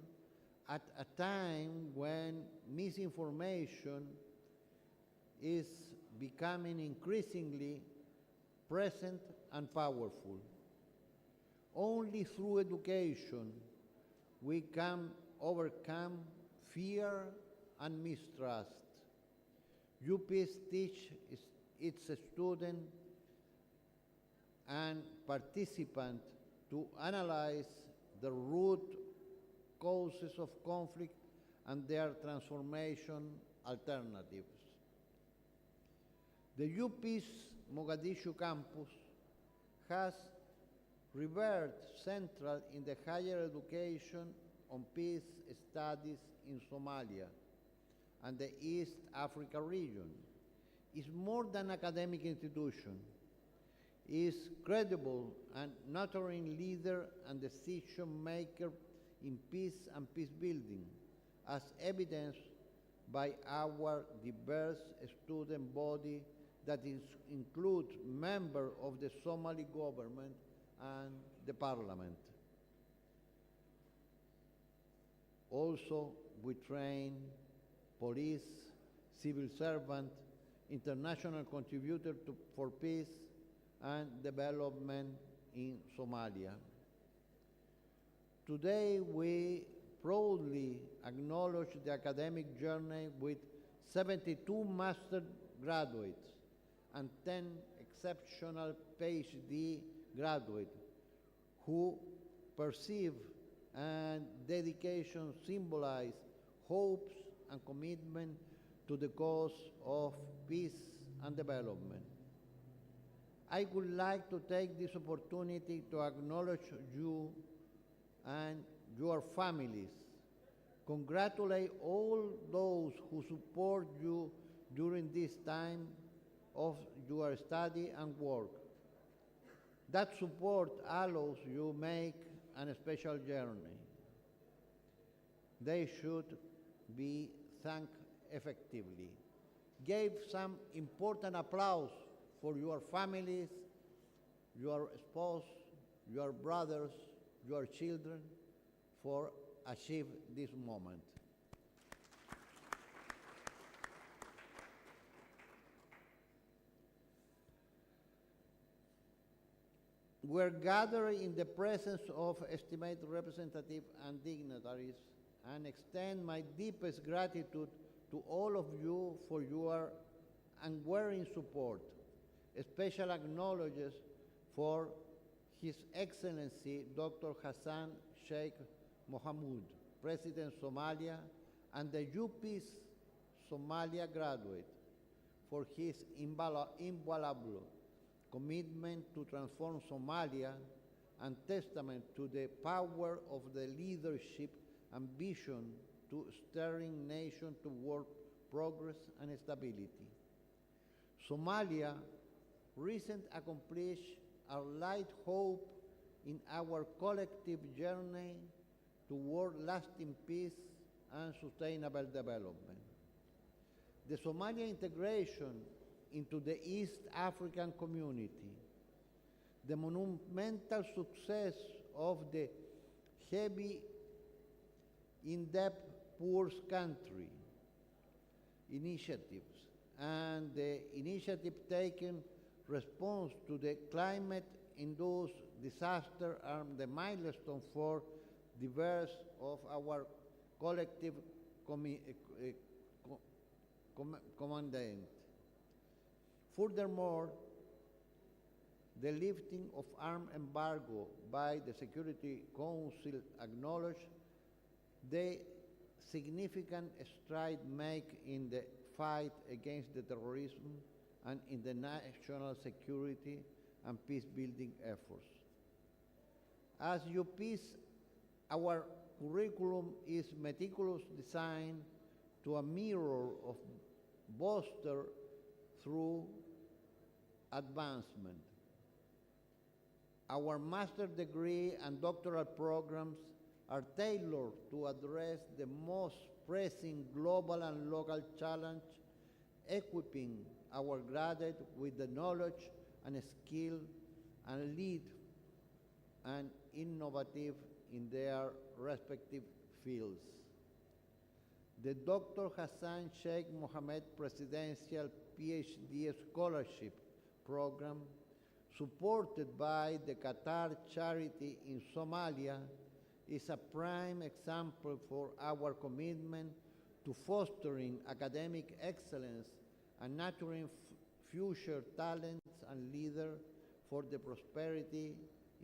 at a time when misinformation is becoming increasingly present and powerful. Only through education we can overcome fear and mistrust. UPEACE teaches its students and participants to analyze the root causes of conflict and their transformation alternatives. The UPEACE Mogadishu campus has revered central in the higher education on peace studies in Somalia and the East Africa region. Is more than academic institution, is credible and nurturing leader and decision maker in peace and peace building, as evidenced by our diverse student body that includes members of the Somali government and the parliament. Also, we train police, civil servants, international contributors for peace and development in Somalia. Today, we proudly acknowledge the academic journey with 72 master graduates and 10 exceptional PhD graduates who perceive and dedication symbolize hopes and commitment to the cause of peace and development. I would like to take this opportunity to acknowledge you and your families, congratulate all those who support you during this time of your study and work. That support allows you make a special journey. They should be thanked effectively. Give some important applause for your families, your spouse, your brothers, your children for achieve this moment. We're gathered in the presence of estimated representatives and dignitaries and extend my deepest gratitude to all of you for your unwavering support. Special acknowledges for His Excellency Dr. Hassan Sheikh Mohamud, President Somalia, and the UPEACE Somalia graduate for his invaluable commitment to transform Somalia and testament to the power of the leadership and vision to steering nation toward progress and stability. Somalia recent accomplishment are light hope in our collective journey toward lasting peace and sustainable development. The Somalia integration into the East African community, the monumental success of the heavy, in-depth poor country initiatives, and the initiative taken response to the climate-induced disaster are the milestone for diverse of our collective commandant. Furthermore, the lifting of arms embargo by the Security Council acknowledged the significant stride made in the fight against the terrorism and in the national security and peace-building efforts. As UPEACE, our curriculum is meticulously designed to a mirror of bolster through advancement. Our master's degree and doctoral programs are tailored to address the most pressing global and local challenge, equipping our graduates with the knowledge and skill and lead and innovative in their respective fields. The Dr. Hassan Sheikh Mohammed Presidential PhD Scholarship Program, supported by the Qatar Charity in Somalia, is a prime example for our commitment to fostering academic excellence and nurturing future talents and leaders for the prosperity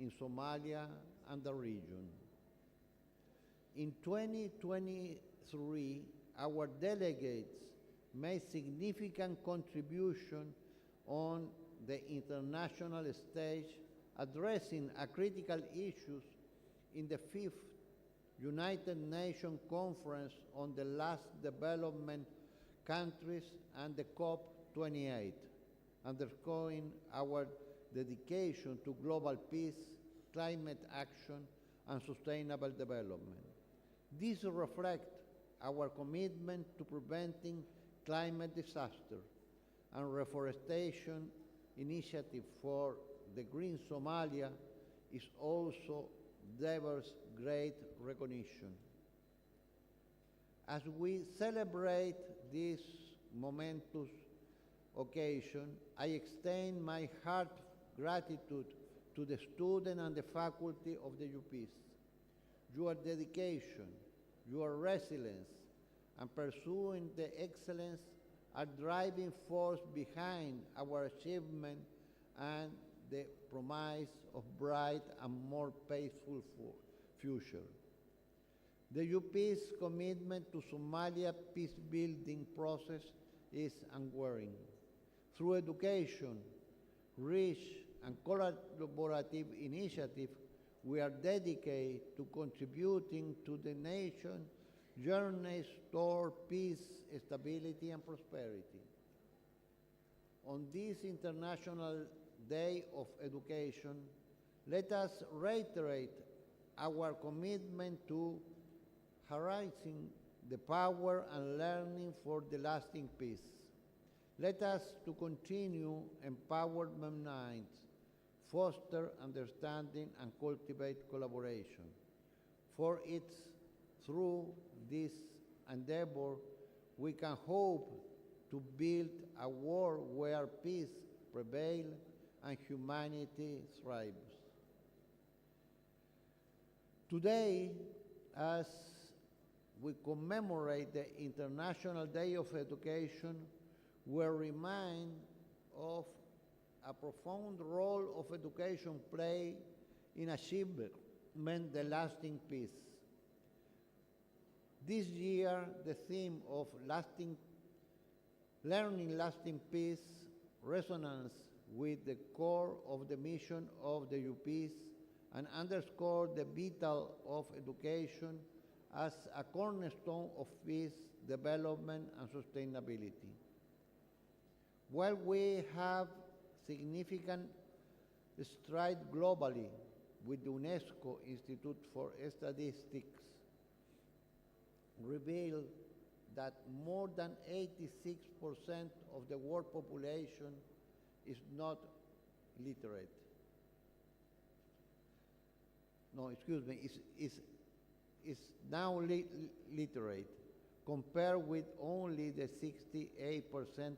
in Somalia and the region. In 2023, our delegates made significant contribution on the international stage, addressing critical issues in the 5th United Nations Conference on the Last Development Countries and the COP28, underscoring our dedication to global peace, climate action, and sustainable development. These reflect our commitment to preventing climate disaster and reforestation initiative for the Green Somalia is also deserves great recognition. As we celebrate this momentous occasion, I extend my heartfelt gratitude to the students and the faculty of the UPEACE. your dedication, your resilience, and pursuing the excellence are driving force behind our achievement and the promise of bright and more peaceful future. The UPEACE commitment to Somalia peace-building process is unwavering. Through education, research, and collaborative initiative, we are dedicated to contributing to the nation's journey toward peace, stability, and prosperity. On this International Day of Education, let us reiterate our commitment to harnessing the power and learning for the lasting peace. Let us to continue empowerment minds, foster understanding, and cultivate collaboration. For it's through this endeavor we can hope to build a world where peace prevails and humanity thrives. Today, as we commemorate the International Day of Education, we remind of a profound role of education play in achieving the lasting peace. This year, the theme of learning lasting peace resonates with the core of the mission of the UPEACE and underscore the vital of education as a cornerstone of peace, development, and sustainability. While we have significant strides globally with the UNESCO Institute for Statistics reveal that more than 86% of the world population is not literate. No, excuse me, is now literate, compared with only the 68%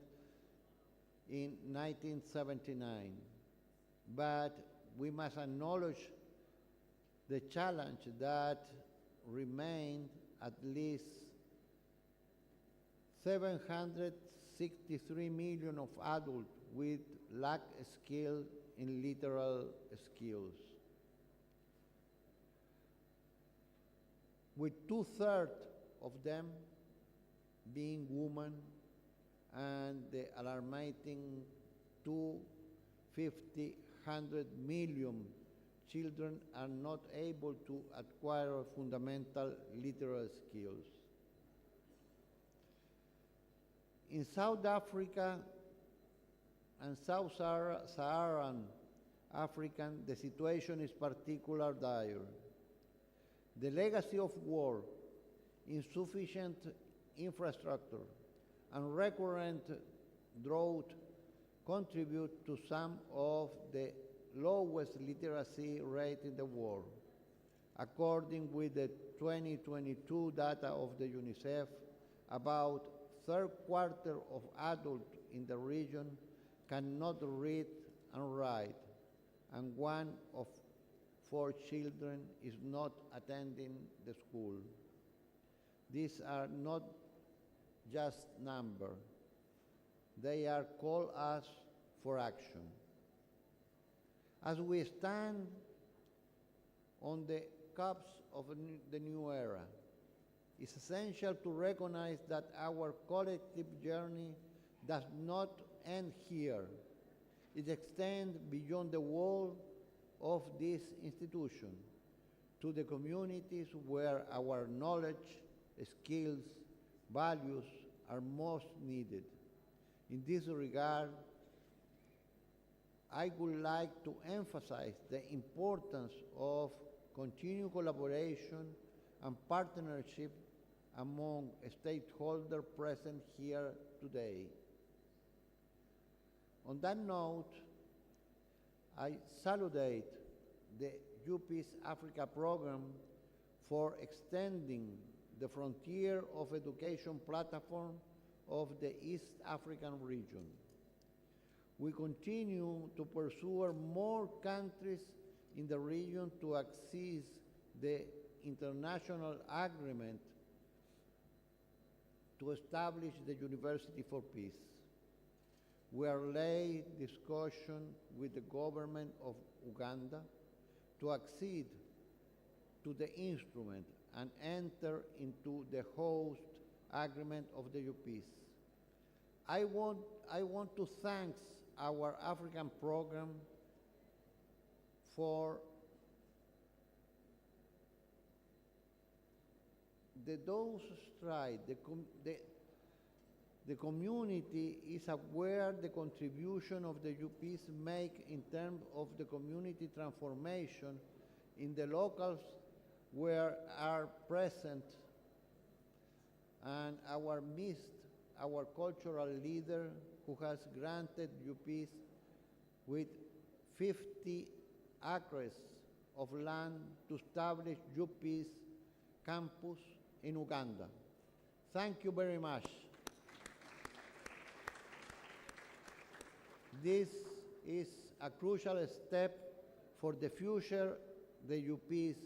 in 1979. But we must acknowledge the challenge that remained at least 763 million of adults with lack skill in literal skills, with 2/3 of them being women, and the alarming 100 million children are not able to acquire fundamental literal skills. In South Africa and Sub-Saharan Africa, the situation is particularly dire. The legacy of war, insufficient infrastructure, and recurrent drought contribute to some of the lowest literacy rate in the world. According with the 2022 data of the UNICEF, about 3/4 of adults in the region cannot read and write, and 1 of 4 children is not attending the school. These are not just numbers. They are call us for action. As we stand on the cusp of the new era, it's essential to recognize that our collective journey does not end here. It extends beyond the walls of this institution to the communities where our knowledge, skills, values are most needed. In this regard, I would like to emphasize the importance of continued collaboration and partnership among stakeholders present here today. On that note, I salute the UPEACE Africa program for extending the frontier of education platform of the East African region. We continue to pursue more countries in the region to access the international agreement to establish the University for Peace. We are laying discussion with the government of Uganda to accede to the instrument and enter into the host agreement of the UPEACE. I want to thank our African program for those strides. The community is aware the contribution of the UPEACE make in terms of the community transformation in the locals where are present, and our cultural leader who has granted UPEACE with 50 acres of land to establish UPEACE campus in Uganda. Thank you very much. This is a crucial step for the future, the UPEACE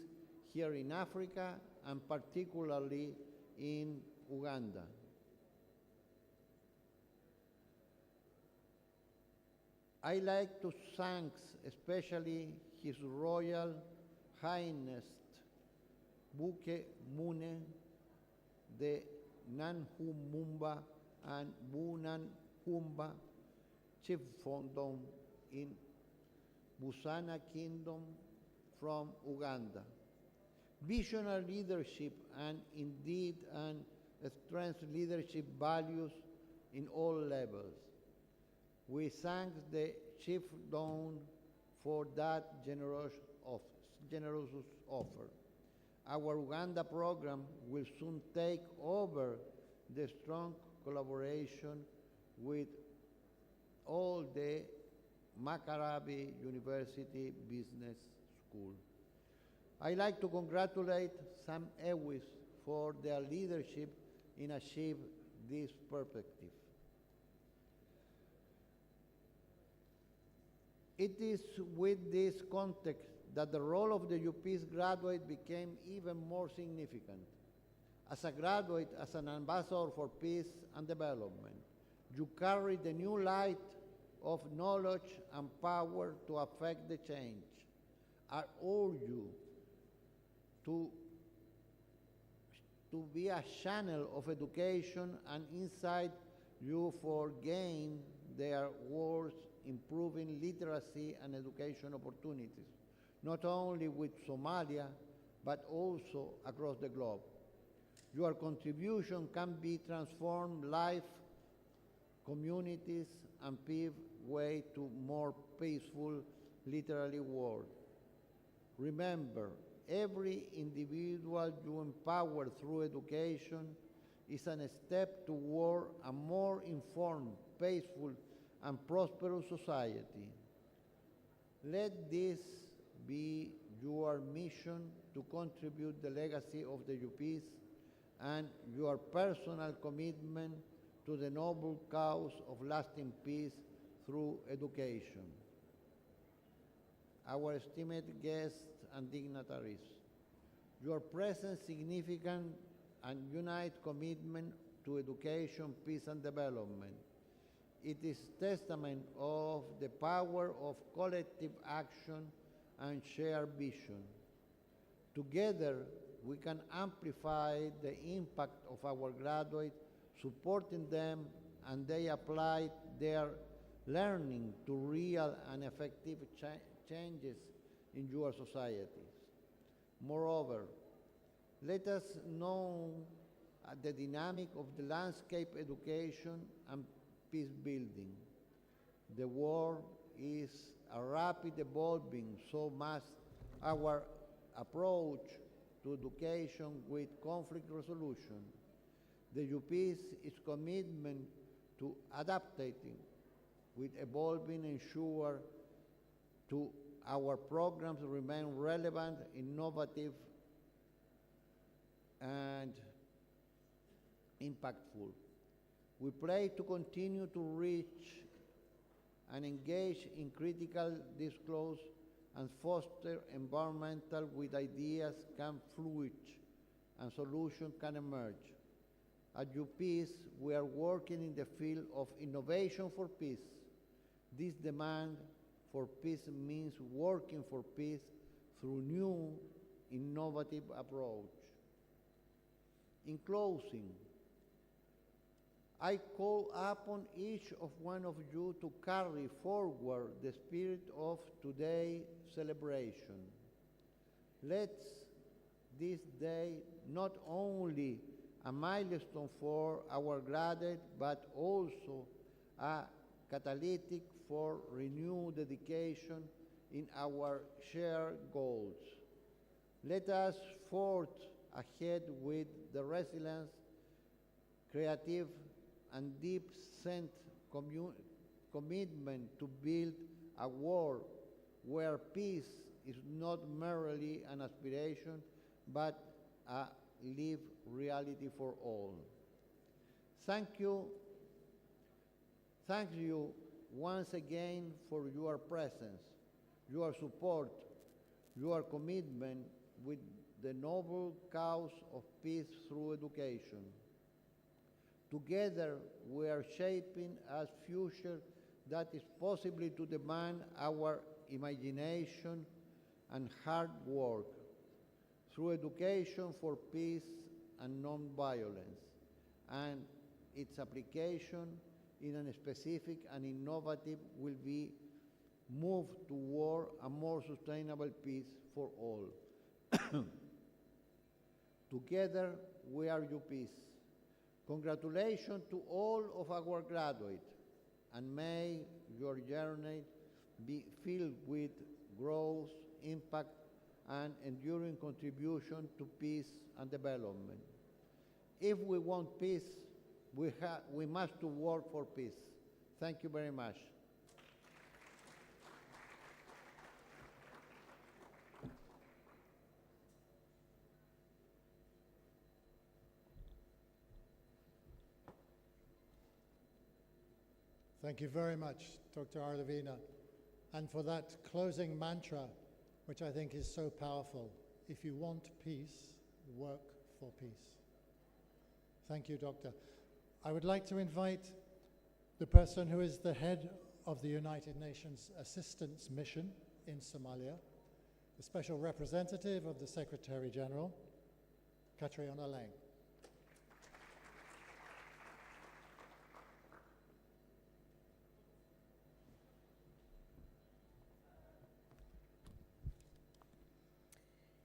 here in Africa and particularly in Uganda. I like to thank especially His Royal Highness Buke Mune, the Nanhumumba and Bunanhumba Chiefdom in Busana Kingdom from Uganda. Visionary leadership and indeed and strength leadership values in all levels. We thank the chiefdom for that generous offer. Our Uganda program will soon take over the strong collaboration with all the Makarabi University Business School. I like to congratulate Sam Ewis for their leadership in achieving this perspective. It is with this context that the role of the UPEACE graduate became even more significant. As a graduate, as an ambassador for peace and development, you carry the new light of knowledge and power to affect the change. I urge you to be a channel of education and insight you for gain their words, improving literacy and education opportunities, not only with Somalia, but also across the globe. Your contribution can be transformed life, communities, and pave way to more peaceful, literally world. Remember, every individual you empower through education is a step toward a more informed, peaceful, and prosperous society. Let this be your mission to contribute the legacy of the UPEACE and your personal commitment to the noble cause of lasting peace through education. Our esteemed guests and dignitaries, your present significant and united commitment to education, peace, and development. It is testament of the power of collective action and shared vision. Together, we can amplify the impact of our graduates, supporting them and they apply their learning to real and effective changes in your societies. Moreover, let us know the dynamic of the landscape education and peace building. The world is a rapid evolving, so must our approach to education with conflict resolution. The UPEACE is commitment to adapting with evolving ensure to our programs remain relevant, innovative, and impactful. We pray to continue to reach and engage in critical discourse and foster environmental with ideas can flourish and solutions can emerge. At UPEACE, we are working in the field of innovation for peace. This demand for peace means working for peace through new, innovative approach. In closing, I call upon each of one of you to carry forward the spirit of today's celebration. Let this day not only a milestone for our graduates, but also a catalytic for renewed dedication in our shared goals. Let us forge ahead with the resilience, creative, and deep-sense commitment to build a world where peace is not merely an aspiration, but a lived reality for all. Thank you once again for your presence, your support, your commitment with the noble cause of peace through education. Together, we are shaping a future that is possibly to demand our imagination and hard work through education for peace and non-violence, and its application in a specific and innovative will be moved toward a more sustainable peace for all. Together, we are UPEACE. Congratulations to all of our graduates, and may your journey be filled with growth, impact, and enduring contribution to peace and development. If we want peace, we must work for peace. Thank you very much.
Thank you very much, Dr. Arlavina, and for that closing mantra, which I think is so powerful. If you want peace, work for peace. Thank you, Doctor. I would like to invite the person who is the head of the United Nations Assistance Mission in Somalia, the special representative of the Secretary General, Catriona Lang.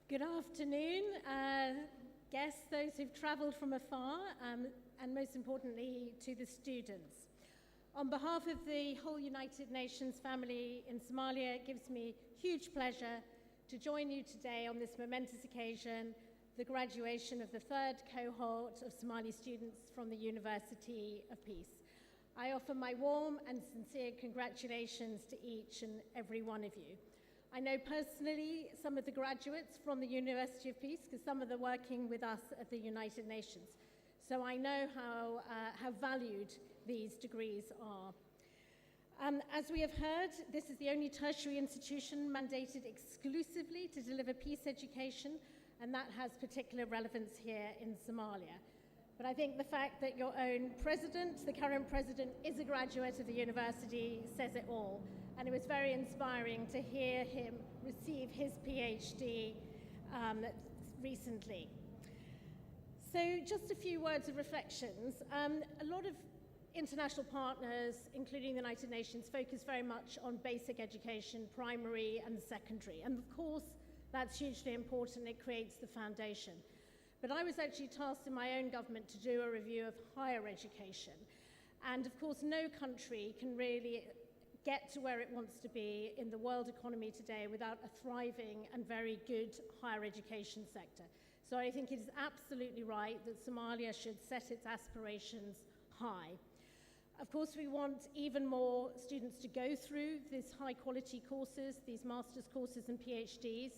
Good afternoon, guests, those who've travelled from afar, and most importantly, to the students. On behalf of the whole United Nations family in Somalia, it gives me huge pleasure to join you today on this momentous occasion, the graduation of the third cohort of Somali students from the University of Peace. I offer my warm and sincere congratulations to each and every one of you. I know personally some of the graduates from the University of Peace because some of them are working with us at the United Nations. So I know how valued these degrees are. As we have heard, this is the only tertiary institution mandated exclusively to deliver peace education, and that has particular relevance here in Somalia. But I think the fact that your own president, the current president, is a graduate of the university says it all. And it was very inspiring to hear him receive his PhD recently. So just a few words of reflections. A lot of international partners, including the United Nations, focus very much on basic education, primary and secondary. And of course, that's hugely important. It creates the foundation. But I was actually tasked in my own government to do a review of higher education. And of course, no country can really get to where it wants to be in the world economy today without a thriving and very good higher education sector. So I think it is absolutely right that Somalia should set its aspirations high. Of course, we want even more students to go through these high quality courses, these master's courses and PhDs,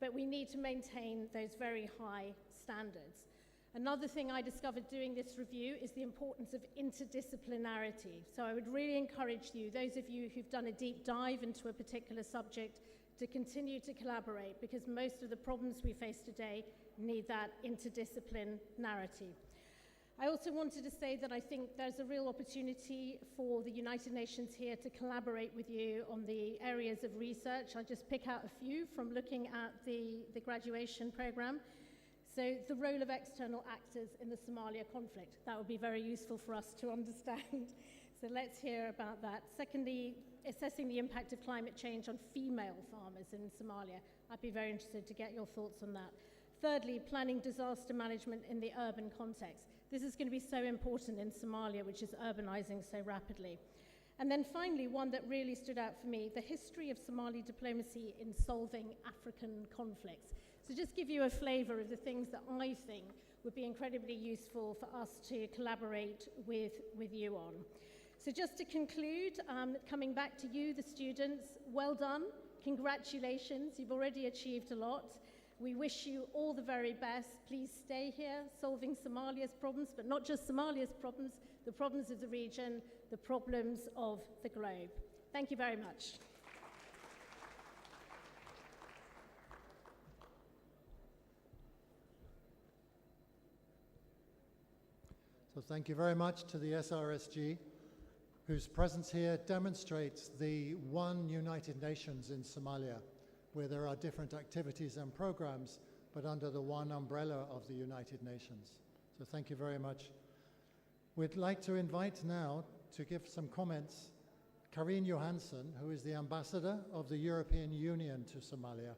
but we need to maintain those very high standards. Another thing I discovered doing this review is the importance of interdisciplinarity. So I would really encourage you, those of you who've done a deep dive into a particular subject, to continue to collaborate, because most of the problems we face today need that interdiscipline narrative. I also wanted to say that I think there's a real opportunity for the United Nations here to collaborate with you on the areas of research. I'll just pick out a few from looking at the graduation program. So the role of external actors in the Somalia conflict, that would be very useful for us to understand. So let's hear about that. Secondly, assessing the impact of climate change on female farmers in Somalia. I'd be very interested to get your thoughts on that. Thirdly, planning disaster management in the urban context. This is going to be so important in Somalia, which is urbanizing so rapidly. And then finally, one that really stood out for me, the history of Somali diplomacy in solving African conflicts. So just give you a flavor of the things that I think would be incredibly useful for us to collaborate with you on. So just to conclude, coming back to you, the students, well done, congratulations, you've already achieved a lot. We wish you all the very best. Please stay here, solving Somalia's problems, but not just Somalia's problems, the problems of the region, the problems of the globe. Thank you very much.
So thank you very much to the SRSG, whose presence here demonstrates the one United Nations in Somalia, where there are different activities and programs, but under the one umbrella of the United Nations. So thank you very much. We'd like to invite now to give some comments Karin Johansson, who is the ambassador of the European Union to Somalia,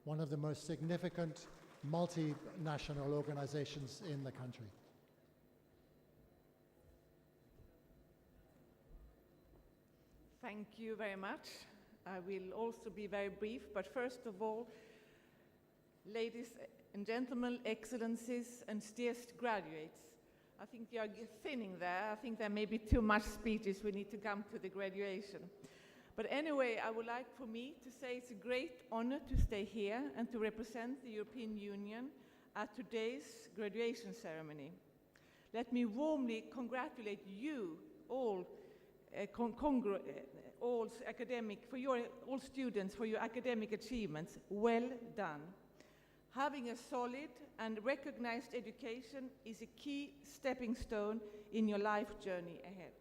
one of the most significant multinational organizations in the country.
Thank you very much. I will also be very brief, but first of all, ladies and gentlemen, excellencies and dearest graduates, I think you are thinning there. I think there may be too much speeches. We need to come to the graduation. But anyway, I would like for me to say it's a great honor to stay here and to represent the European Union at today's graduation ceremony. Let me warmly congratulate you all, all students for your academic achievements. Well done. Having a solid and recognized education is a key stepping stone in your life journey ahead.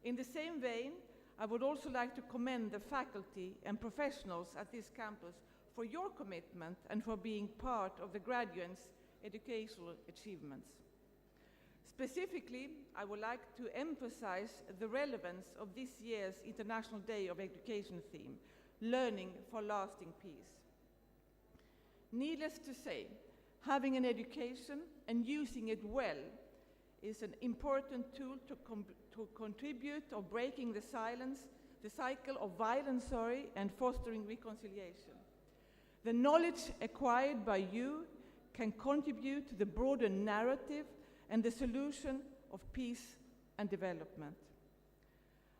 In the same vein, I would also like to commend the faculty and professionals at this campus for your commitment and for being part of the graduates' educational achievements. Specifically, I would like to emphasize the relevance of this year's International Day of Education theme, Learning for Lasting Peace. Needless to say, having an education and using it well is an important tool to contribute to breaking the cycle of violence, and fostering reconciliation. The knowledge acquired by you can contribute to the broader narrative and the solution of peace and development.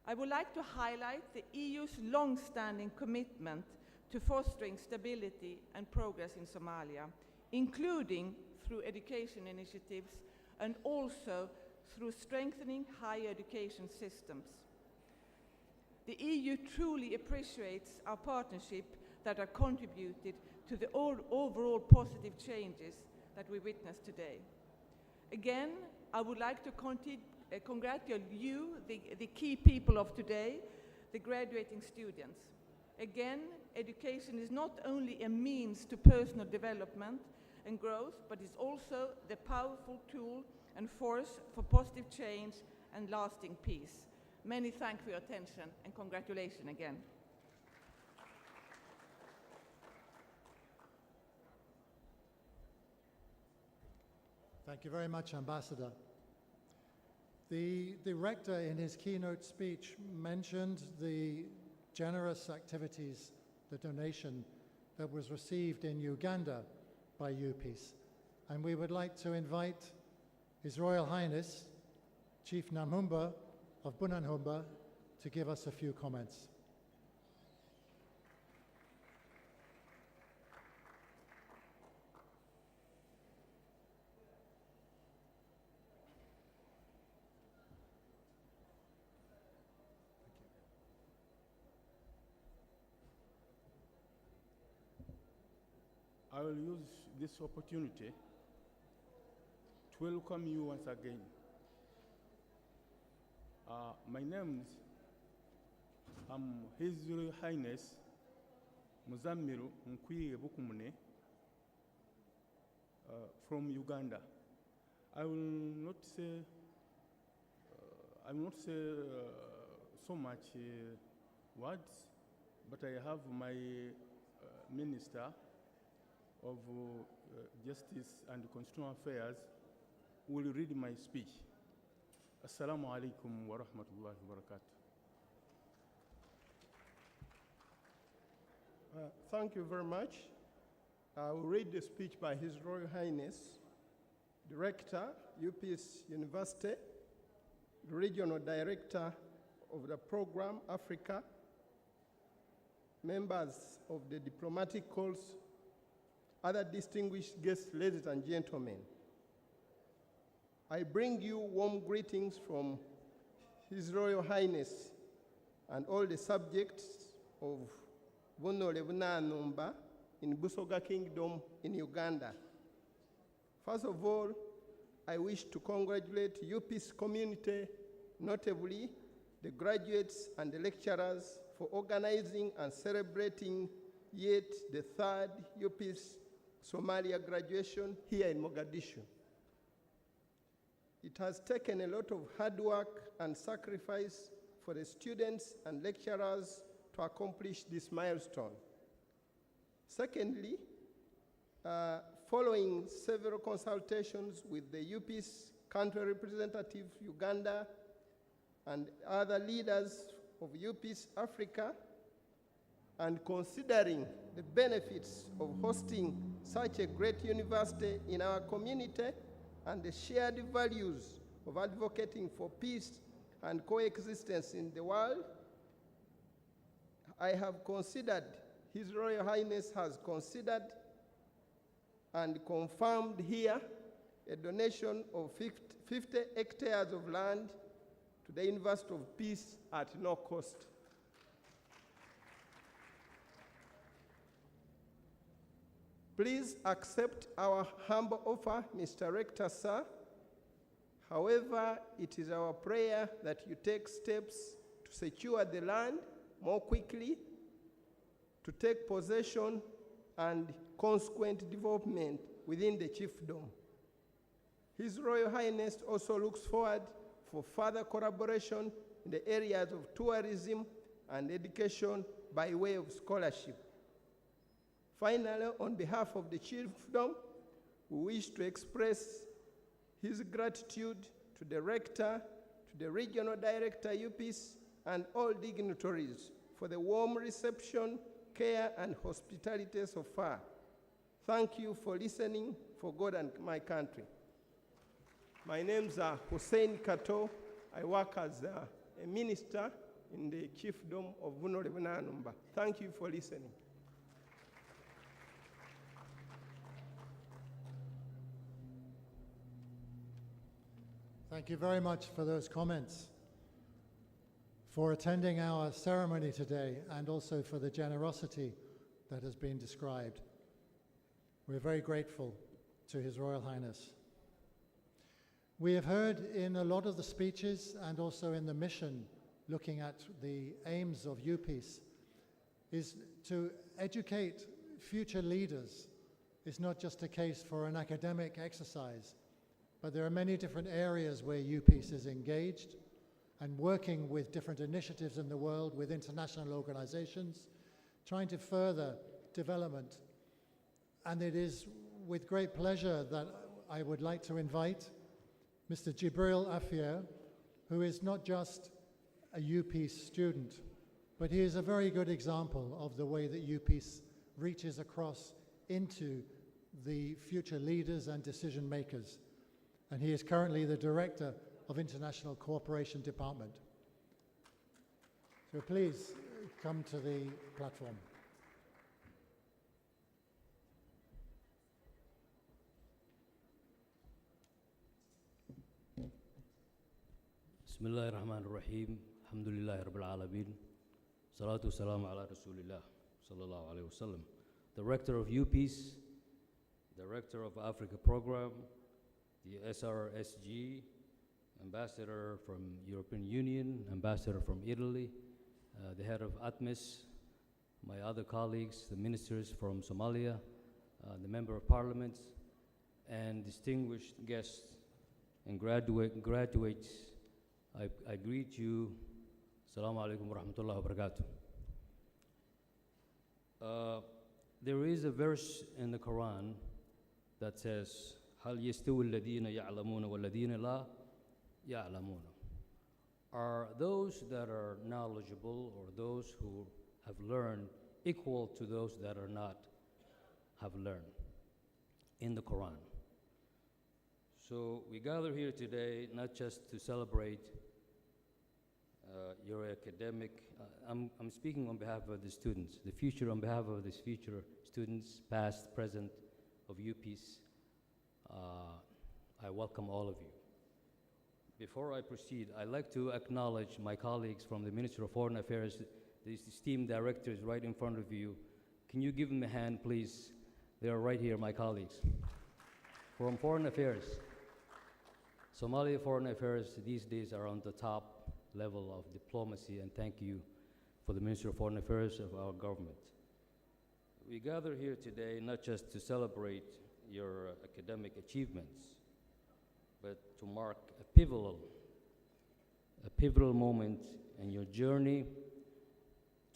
I would like to highlight the EU's long-standing commitment to fostering stability and progress in Somalia, including through education initiatives and also through strengthening higher education systems. The EU truly appreciates our partnership that are contributed to the overall positive changes that we witness today. Again, I would like to congratulate you, the key people of today, the graduating students. Again, education is not only a means to personal development and growth, but is also the powerful tool and force for positive change and lasting peace. Many thanks for your attention and congratulations again.
Thank you very much, Ambassador. The Rector, in his keynote speech, mentioned the generous activities, the donation that was received in Uganda by UPEACE. And we would like to invite His Royal Highness, Chief Namhumba of Bunanhumba, to give us a few comments.
I will use this opportunity to welcome you once again. My name is His Royal Highness Muzamiru Nkwiye Bukumune from Uganda. I will not say so much words, but I have my Minister of Justice and Constitutional Affairs who will read my speech. Assalamu alaikum wa rahmatullahi wa barakatuh.
Thank you very much. I will read the speech by His Royal Highness, Director, UPEACE University, Regional Director of the Program Africa, members of the diplomatic corps, other distinguished guests, ladies and gentlemen. I bring you warm greetings from His Royal Highness and all the subjects of Vuno Numba in Busoga Kingdom in Uganda. First of all, I wish to congratulate UPEACE community, notably the graduates and the lecturers, for organizing and celebrating yet the third UPEACE Somalia graduation here in Mogadishu. It has taken a lot of hard work and sacrifice for the students and lecturers to accomplish this milestone. Secondly, following several consultations with the UPEACE country representative, Uganda, and other leaders of UPEACE Africa, and considering the benefits of hosting such a great university in our community and the shared values of advocating for peace and coexistence in the world, I have considered, His Royal Highness has considered and confirmed here a donation of 50 hectares of land to the University of Peace at no cost. Please accept our humble offer, Mr. Rector, sir. However, it is our prayer that you take steps to secure the land more quickly, to take possession and consequent development within the chiefdom. His Royal Highness also looks forward for further collaboration in the areas of tourism and education by way of scholarship. Finally, on behalf of the chiefdom, we wish to express his gratitude to the rector, to the regional director, UPEACE, and all dignitaries for the warm reception, care, and hospitality so far. Thank you for listening, for God and my country. My name's Hussein Kato. I work as a minister in the chiefdom of Vuno Numba. Thank you for listening.
Thank you very much for those comments, for attending our ceremony today, and also for the generosity that has been described. We're very grateful to His Royal Highness. We have heard in a lot of the speeches and also in the mission looking at the aims of UPEACE is to educate future leaders. It's not just a case for an academic exercise, but there are many different areas where UPEACE is engaged and working with different initiatives in the world, with international organizations, trying to further development. And it is with great pleasure that I would like to invite Mr. Jibril Afia, who is not just a UPEACE student, but he is a very good example of the way that UPEACE reaches across into the future leaders and decision makers. And he is currently the Director of International Cooperation Department. So please come to the platform.
بسم الله الرحمن الرحيم الحمد لله رب العالمين صلاة والسلام على رسول الله صلى الله عليه وسلم. The Rector of UPEACE, Director of Africa Program, the SRSG, Ambassador from European Union, Ambassador from Italy, the head of ATMIS, my other colleagues, the ministers from Somalia, the Member of Parliament, and distinguished guests and graduates, I greet you. Assalamu alaikum wa rahmatullahi wa barakatuh. There is a verse in the Quran that says, هل يستوي الذين يعلمون والذين لا يعلمون? Are those that are knowledgeable or those who have learned equal to those that are not have learned in the Quran? So we gather here today not just to celebrate your academic, I'm speaking on behalf of the students, the future, on behalf of these future students, past, present, of UPEACE. I welcome all of you. Before I proceed, I'd like to acknowledge my colleagues from the Ministry of Foreign Affairs, these esteemed directors right in front of you. Can you give them a hand, please? They are right here, my colleagues. From Foreign Affairs. Somalia Foreign Affairs these days are on the top level of diplomacy, and thank you for the Ministry of Foreign Affairs of our government. We gather here today not just to celebrate your academic achievements, but to mark a pivotal moment in your journey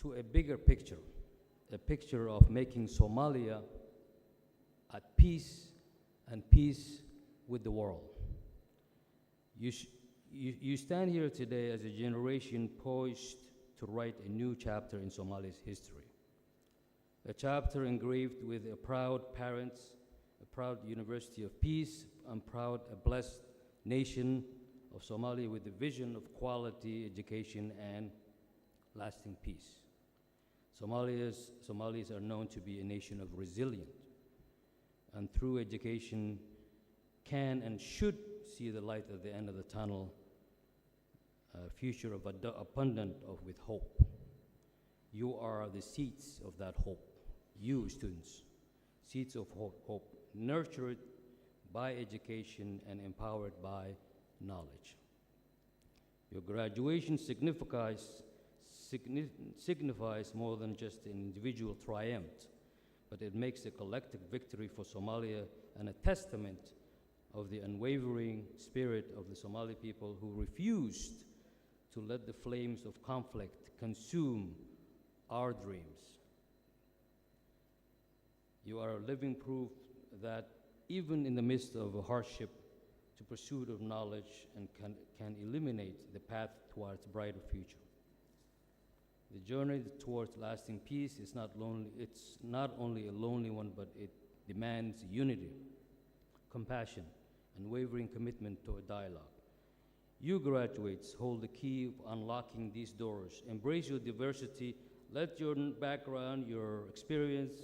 to a bigger picture, a picture of making Somalia at peace and peace with the world. You stand here today as a generation poised to write a new chapter in Somalia's history. A chapter engraved with a proud parents, a proud University of Peace, and proud a blessed nation of Somalia with a vision of quality education and lasting peace. Somalis are known to be a nation of resilience, and through education can and should see the light at the end of the tunnel, a future of abundant with hope. You are the seeds of that hope. You students, seeds of hope, nurtured by education and empowered by knowledge. Your graduation signifies more than just an individual triumph, but it makes a collective victory for Somalia and a testament of the unwavering spirit of the Somali people who refused to let the flames of conflict consume our dreams. You are a living proof that even in the midst of a hardship, the pursuit of knowledge and can eliminate the path towards a brighter future. The journey towards lasting peace is not lonely. It's not only a lonely one, but it demands unity, compassion, unwavering commitment to a dialogue. You graduates hold the key of unlocking these doors. Embrace your diversity. Let your background, your experience,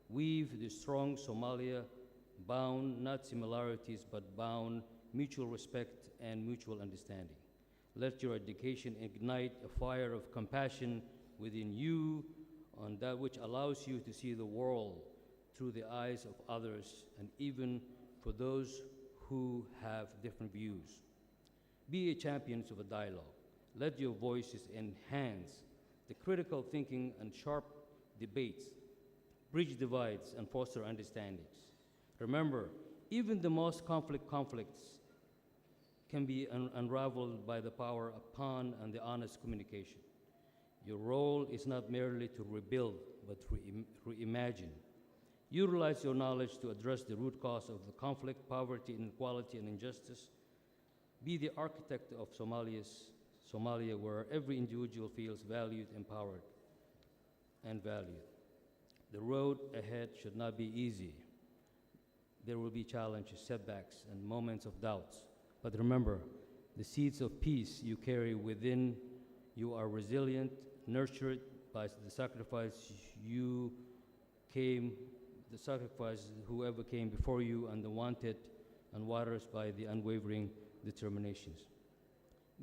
weave the strong Somalia, bound not similarities, but bound mutual respect and mutual understanding. Let your education ignite a fire of compassion within you on that which allows you to see the world through the eyes of others, and even for those who have different views. Be a champion of a dialogue. Let your voices enhance the critical thinking and sharp debates, bridge divides, and foster understandings. Remember, even the most conflicts can be unraveled by the power upon and the honest communication. Your role is not merely to rebuild, but reimagine. Utilize your knowledge to address the root cause of the conflict, poverty, inequality, and injustice. Be the architect of Somalia, where every individual feels valued, empowered, and valued. The road ahead should not be easy. There will be challenges, setbacks, and moments of doubts. But remember, the seeds of peace you carry within you are resilient, nurtured by the sacrifice whoever came before you, and the wanted and waters by the unwavering determinations.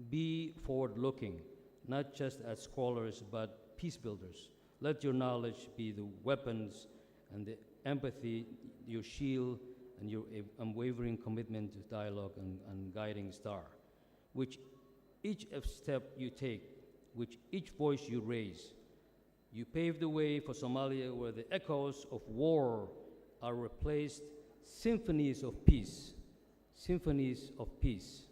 Be forward-looking, not just as scholars, but peace builders. Let your knowledge be the weapons and the empathy your shield and your unwavering commitment to dialogue and guiding star, which each step you take, which each voice you raise, you pave the way for Somalia where the echoes of war are replaced symphonies of peace, symphonies of peace.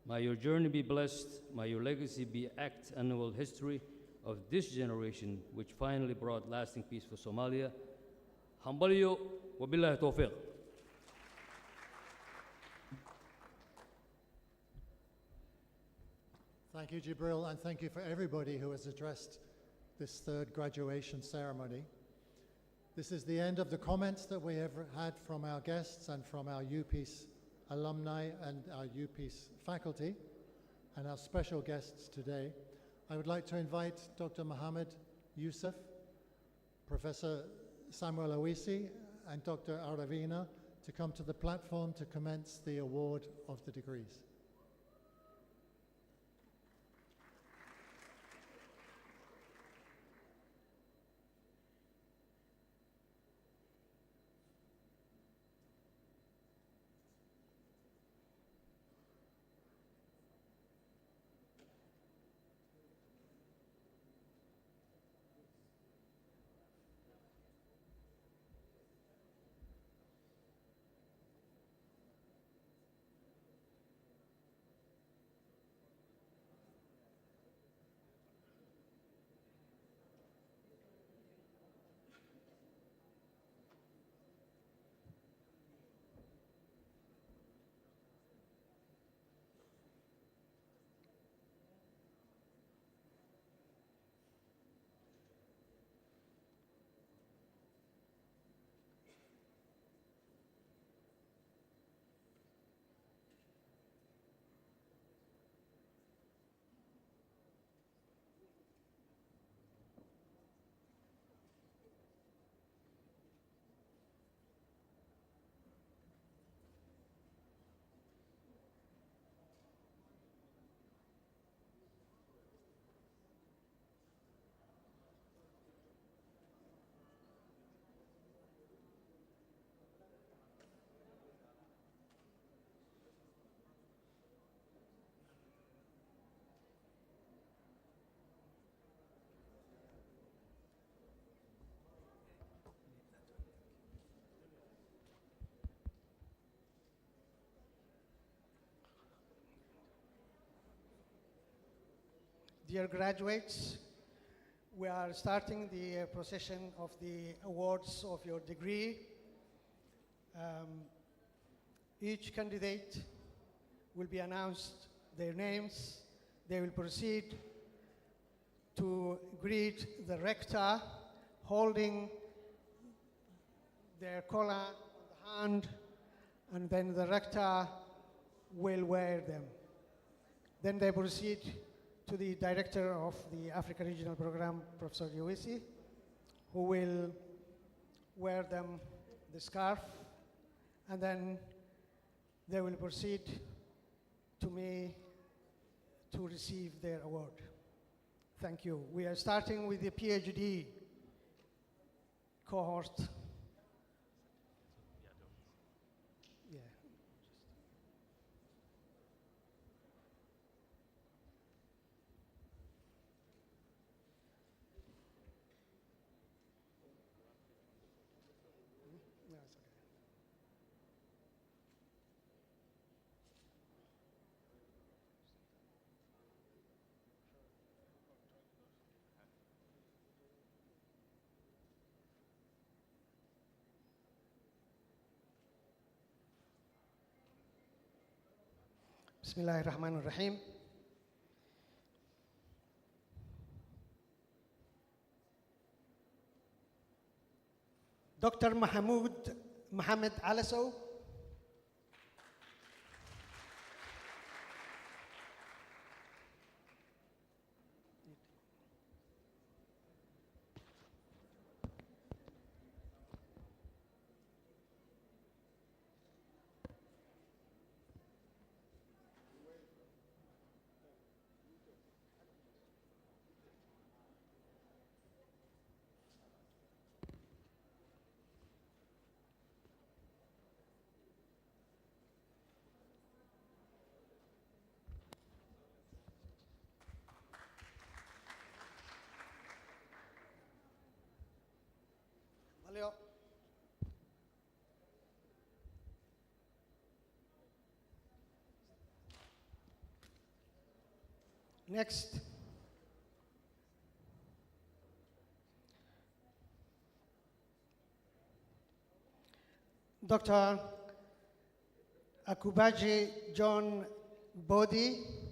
May your journey be blessed, may your legacy be act annual history of this generation which finally brought lasting peace for Somalia. Hambalyo wa billahi tawfiq.
Thank you, Jibril, and thank you for everybody who has addressed this third graduation ceremony. This is the end of the comments that we have had from our guests and from our UPEACE alumni and our UPEACE faculty and our special guests today. I would like to invite Dr. Mohammed Yusuf, Professor Samuel Awisi, and Dr. Aravina to come to the platform to commence the award of the degrees.
Dear graduates, we are starting the procession of the awards of your degree. Each candidate will be announced their names. They will proceed to greet the rector, holding their collar on the hand, and then the rector will wear them. Then they proceed to the director of the Africa Regional Program, Professor Yowisi, who will wear them the scarf, and then they will proceed to me to receive their award. Thank you. We are starting with the PhD cohort. Yeah. No, it's okay. Bismillahir Rahmanir Rahim. Dr. Mohammed Alaso. Hambalyo. Next. Dr. Akubaji John Bodi.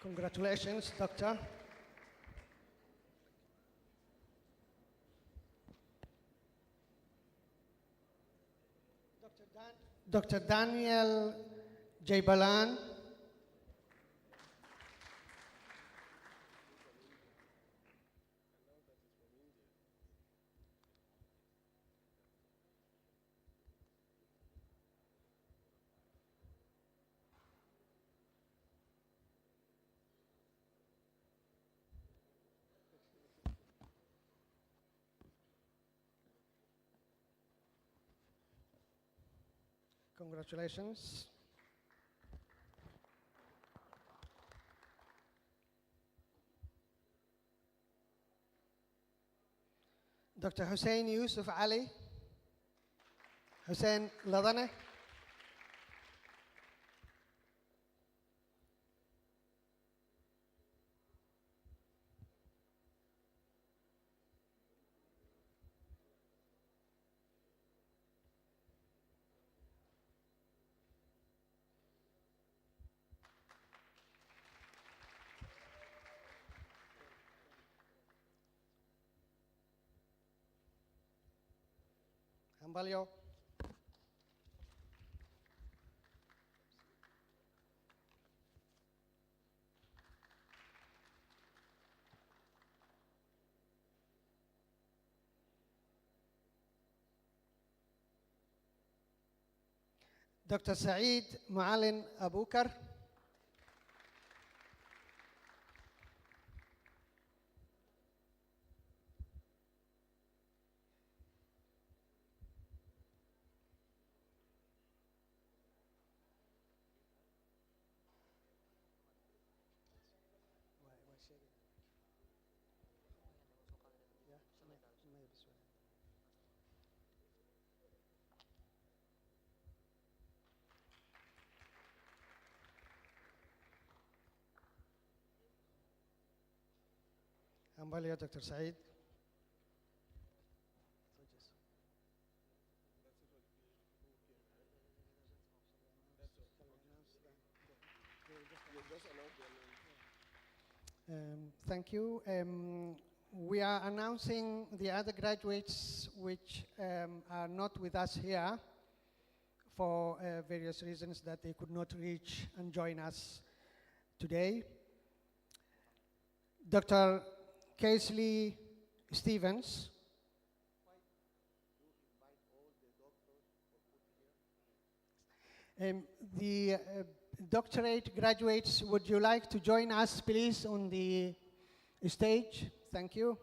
Congratulations, Doctor. Dr. Daniel Jaybalan. Congratulations. Dr. Hussein Yusuf Ali. Hussein Ladane. Hambalyo. Dr. Saeed Maalin Abukar. Hambalyo, Dr. Saeed. Thank you. We are announcing the other graduates which are not with us here for various reasons that they could not reach and join us today. Dr. Casely Stevens. The doctorate graduates, would you like to join us, please, on the stage? Thank you.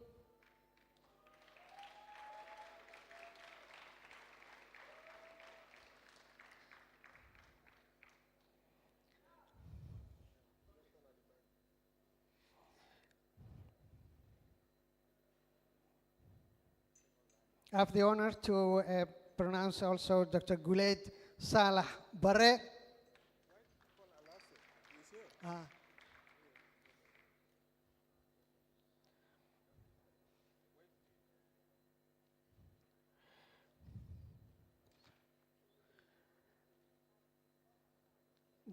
I have the honor to pronounce also Dr. Guled Salah Barre.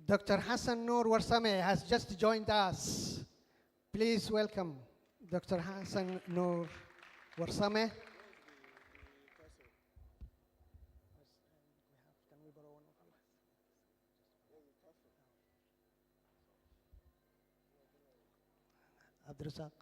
Dr. Hassan Noor Warsame has just joined us. Please welcome Dr. Hassan Noor Warsame. Abdurrazak.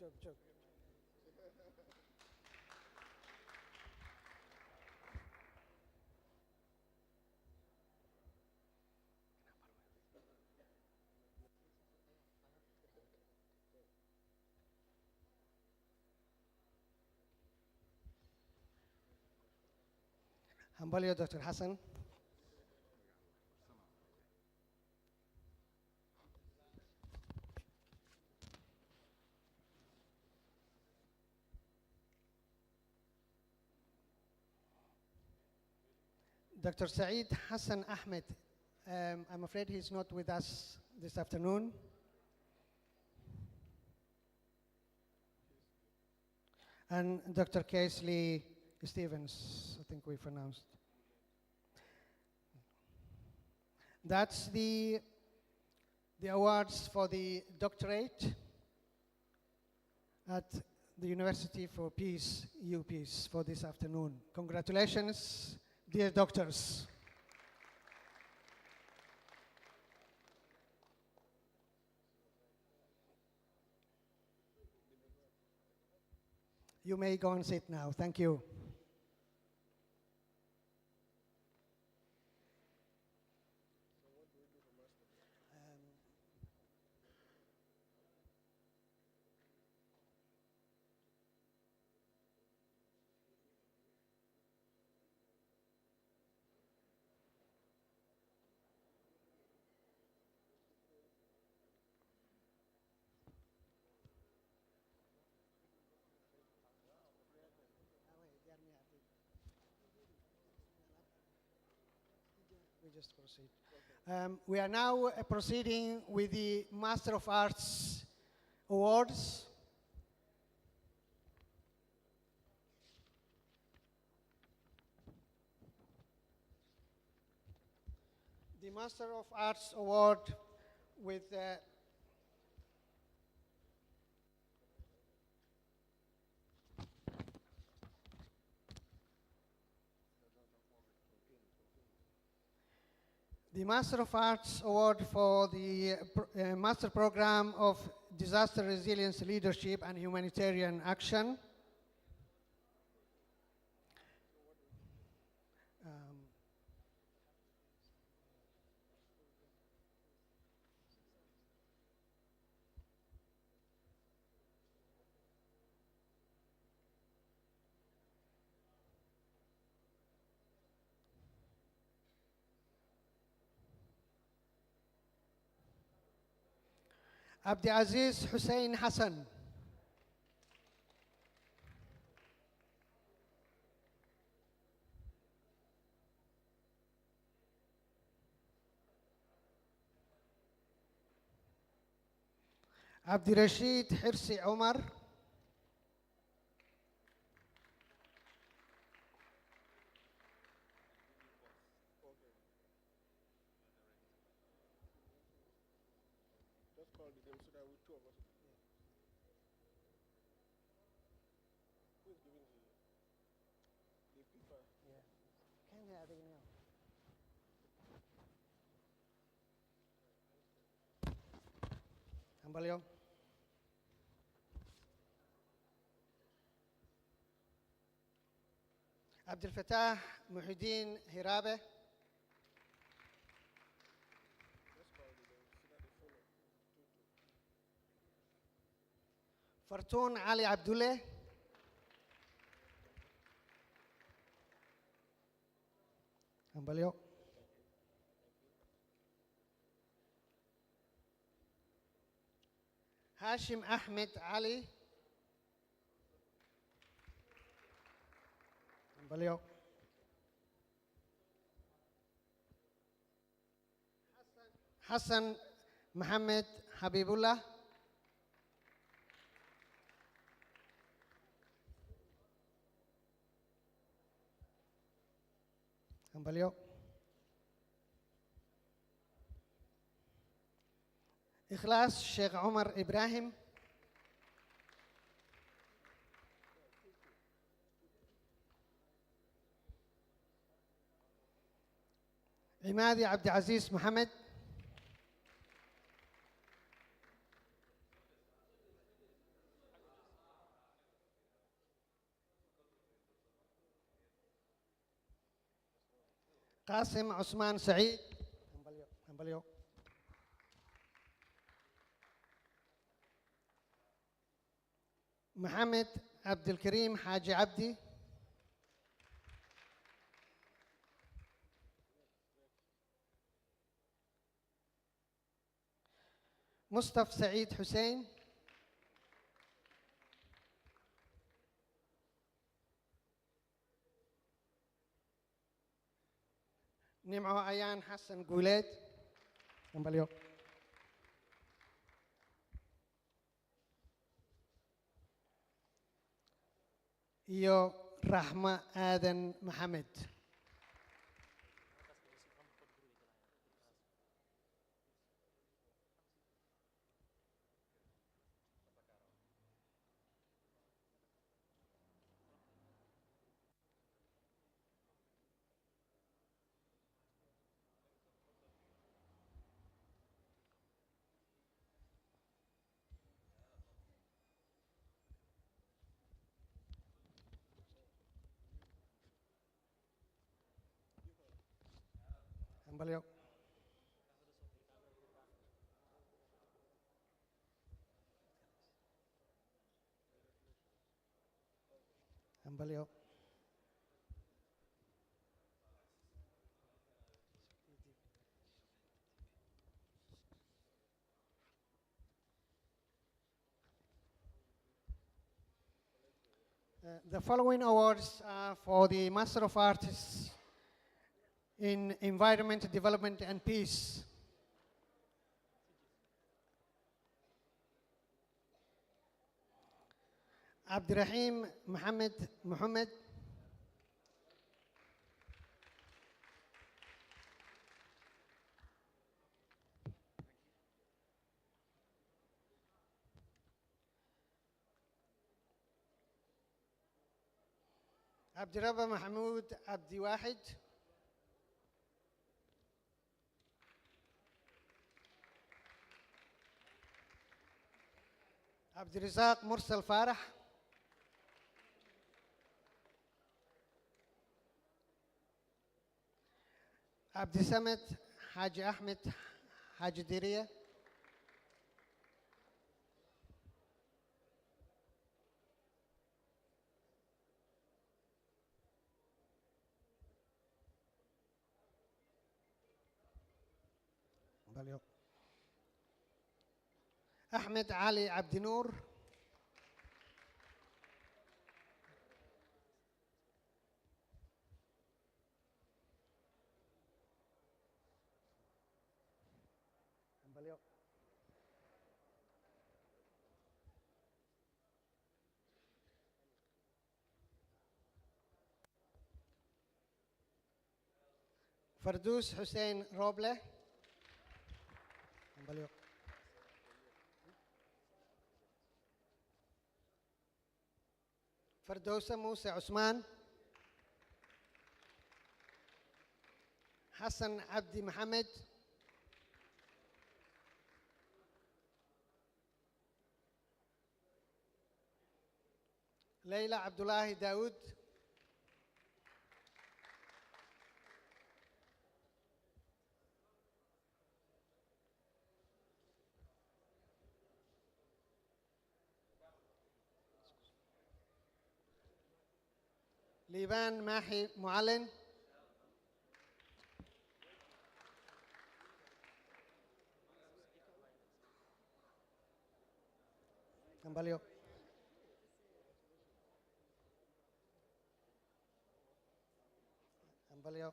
joog. Hambalyo, Dr. Hassan. Dr. Saeed Hassan Ahmed, I'm afraid he's not with us this afternoon. And Dr. Casely Stevens, I think we pronounced. That's the awards for the doctorate at the University for Peace, UPEACE, for this afternoon. Congratulations, dear doctors. You may go and sit now. Thank you. We just proceed. We are now proceeding with the Master of Arts Awards. The Master of Arts Award with the Master of Arts Award for the Master Program of Disaster Resilience Leadership and Humanitarian Action. Abdulaziz Hussein Hassan. Abdirashid Hirsi Omar.
Just call the name so that we two of us. Who is giving the paper?
Yeah. Can have it now. Hambalyo. Abdul Fattah Muhyiddin Hirabe. Fartoon Ali Abdullah. Hambalyo. Hashim Ahmed Ali. Hambalyo. Hassan Mohammed Habibullah. Hambalyo. Ikhlas Sheikh Omar Ibrahim. Imadi Abdulaziz Mohammed. قاسم عثمان سعيد. أمبليو. محمد عبد الكريم حاجي عبدي. مصطفى سعيد حسين. نمعو أيان حسن قوليد. أمبليو. يو رحمة آذن محمد. أمبليو. أمبليو. The following awards are for the Master of Arts in Environment, Development and Peace. Abdirahim Muhammad. Abdirabba Mahmoud Abdi Wahid. Abdirazaq Mursal Farah. Abdi Samad Haji Ahmed Haji Diriya. أحمد علي عبد نور. فردوس حسين روبله. فردوسة موسى عثمان. حسن عبدي محمد. ليلى عبد الله داود. ليبان ماحي معلن. أمبليو. أمبليو.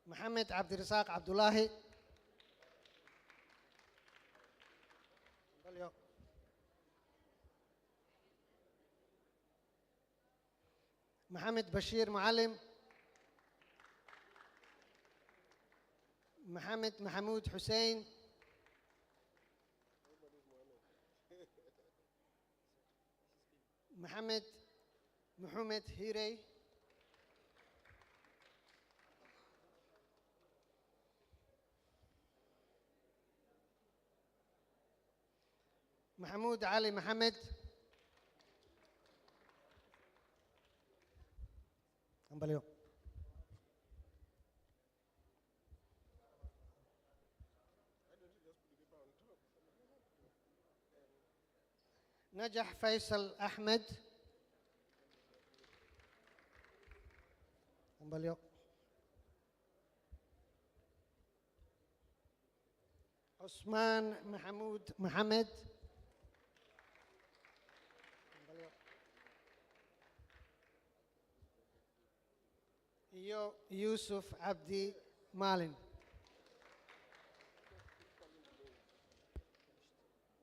محمد عبد الرزاق عبد الله. أمبليو. محمد بشير معلم. محمد محمود حسين. محمد هيري. محمود علي محمد. hambalyo. نجح فيصل أحمد hambalyo. عثمان محمد hambalyo. يوسف عبدي مالن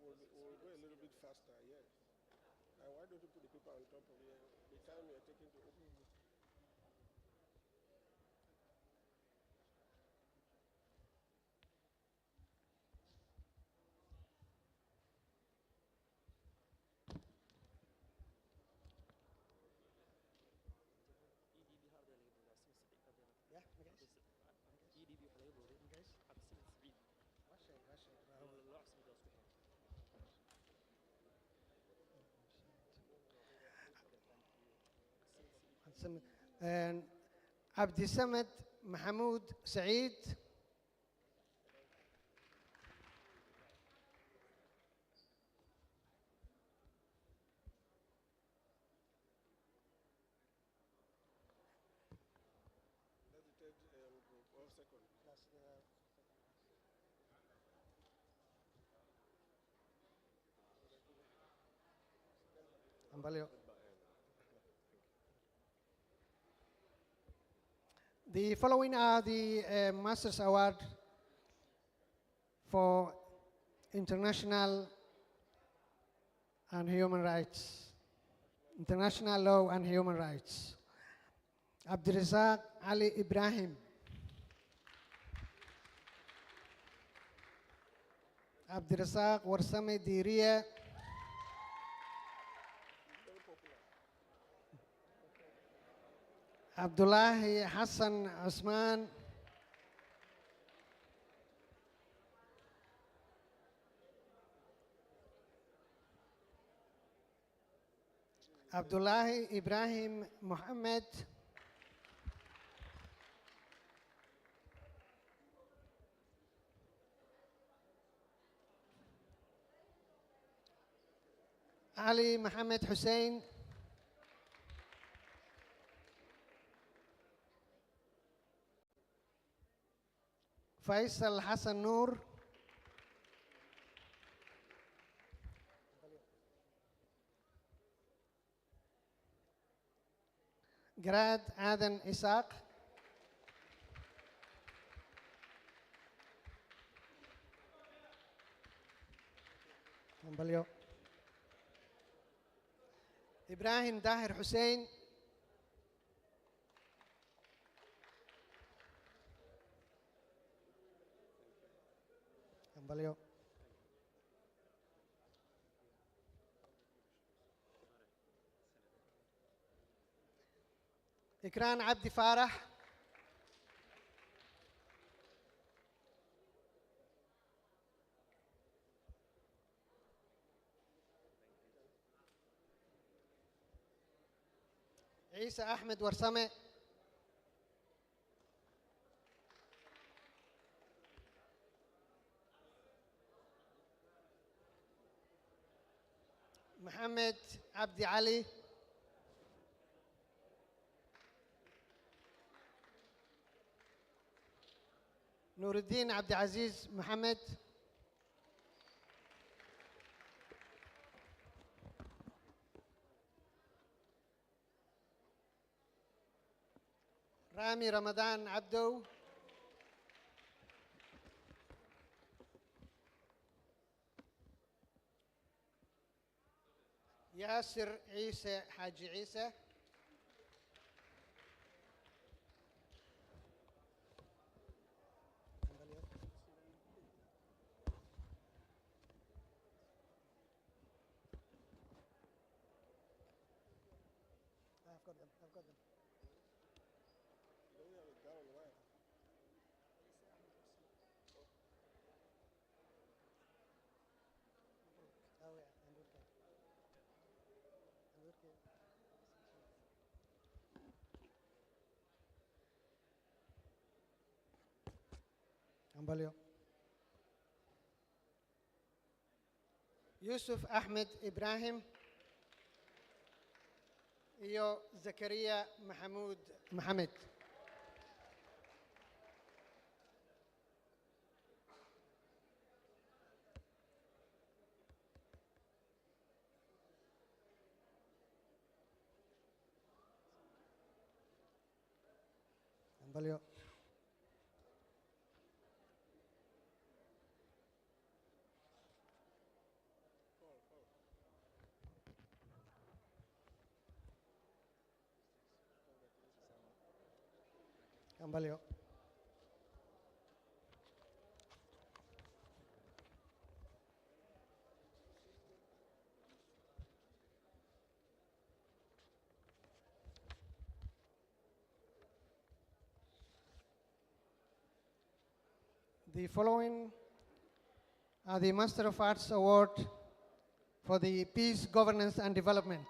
We'll go a little bit faster, yes. And why don't you put the paper on top of the time you're taking to open it?
عبد السمد محمود سعيد
That's the third group, or second?
hambalyo. The following are the Masters Award for International and Human Rights, International Law and Human Rights. Abdirazak Ali Ibrahim. Abdirazak Warsame Diriya. Abdullahi Hassan Usman. Abdullahi Ibrahim Muhammad. Ali Muhammad Hussein. Faisal Hassan Noor. Grad Adan Isaac. hambalyo. Ibrahim Dahir Hussein. hambalyo. إكران عبد فارح. عيسى أحمد ورسمة. محمد عبد علي. نور الدين عبد العزيز محمد. رامي رمضان عبدو. ياسر عيسى حاجي عيسى. I've got them.
Don't have it down, why?
Oh yeah, and okay. And okay. Ambalyo. Yusuf Ahmed Ibrahim iyo Zakaria Mahmoud Mohamed. Ambalyo. Ambalyo. The following are the Master of Arts Award for the Peace, Governance and Development.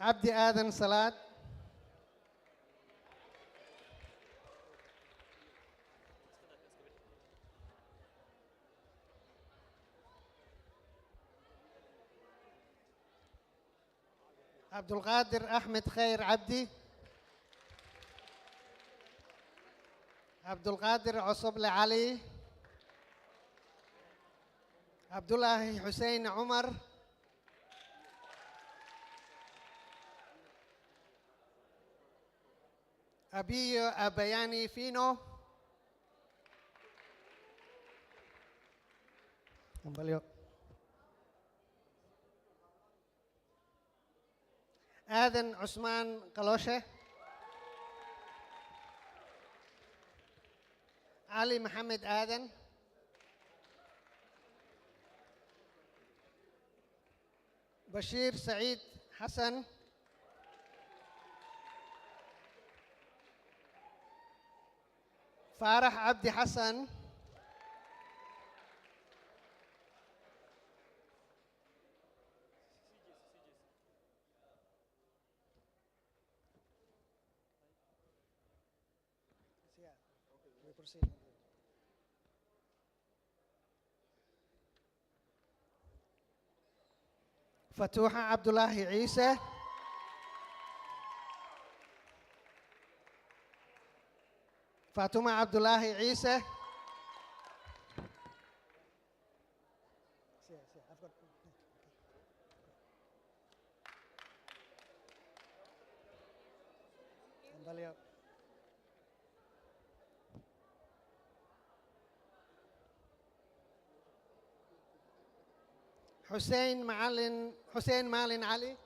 Abdi Adan Salat. Abdul Qadir Ahmed Khair Abdi. Abdul Qadir Osoble Ali. Abdullahi Hussein Umar. Abiyo Abayani Fino. Ambalyo. Adan Usman Kaloshe. Ali Mohammed Adan. Bashir Saeed Hassan. Farah Abdi Hassan. Fatuha Abdullahi Isa. Fatuma Abdullahi Isa. Hussein Malin Ali.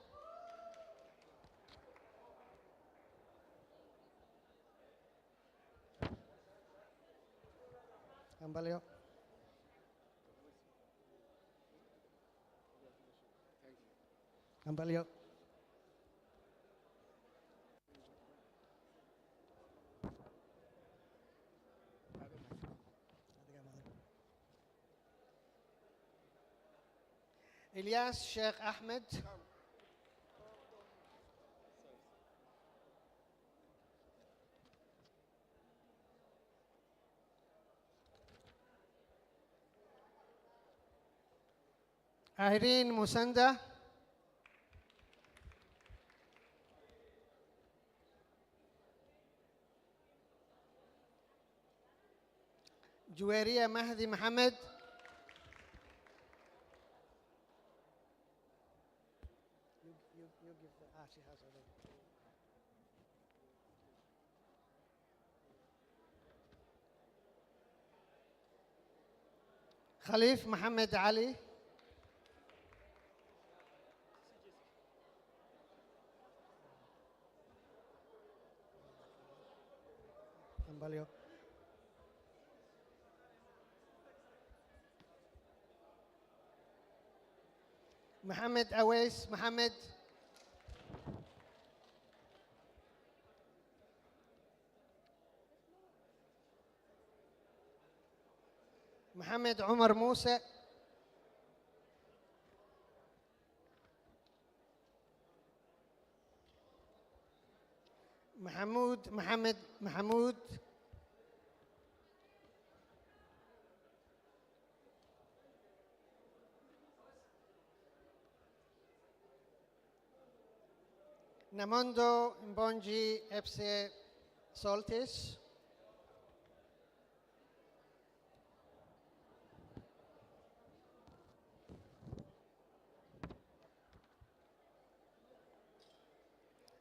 Ambalyo. Ambalyo. Ilyas Sheikh Ahmed. Irene Musanda. Juwairiya Mahdi Mohammed. She has already. Khalif Mohammed Ali. Ambalyo. Mohammed Awais Mohammed. Mohammed Umar Musa. Mohammed Mahmoud. Namondo Mbonji Epse Soltis.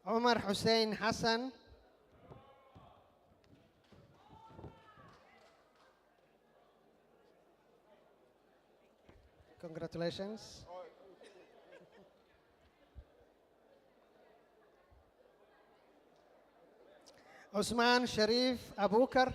Omar Hussein Hassan. Congratulations. Osman Sharif Abukar.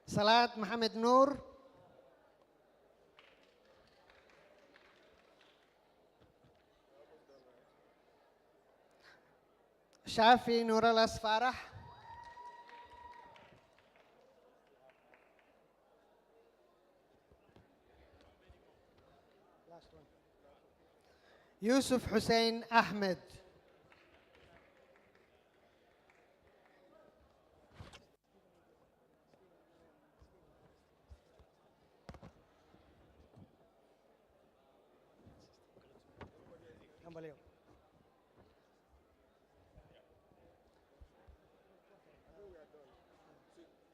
Salat Mohammed Noor. Shafi Nuralas Farah. Yusuf Hussein Ahmed.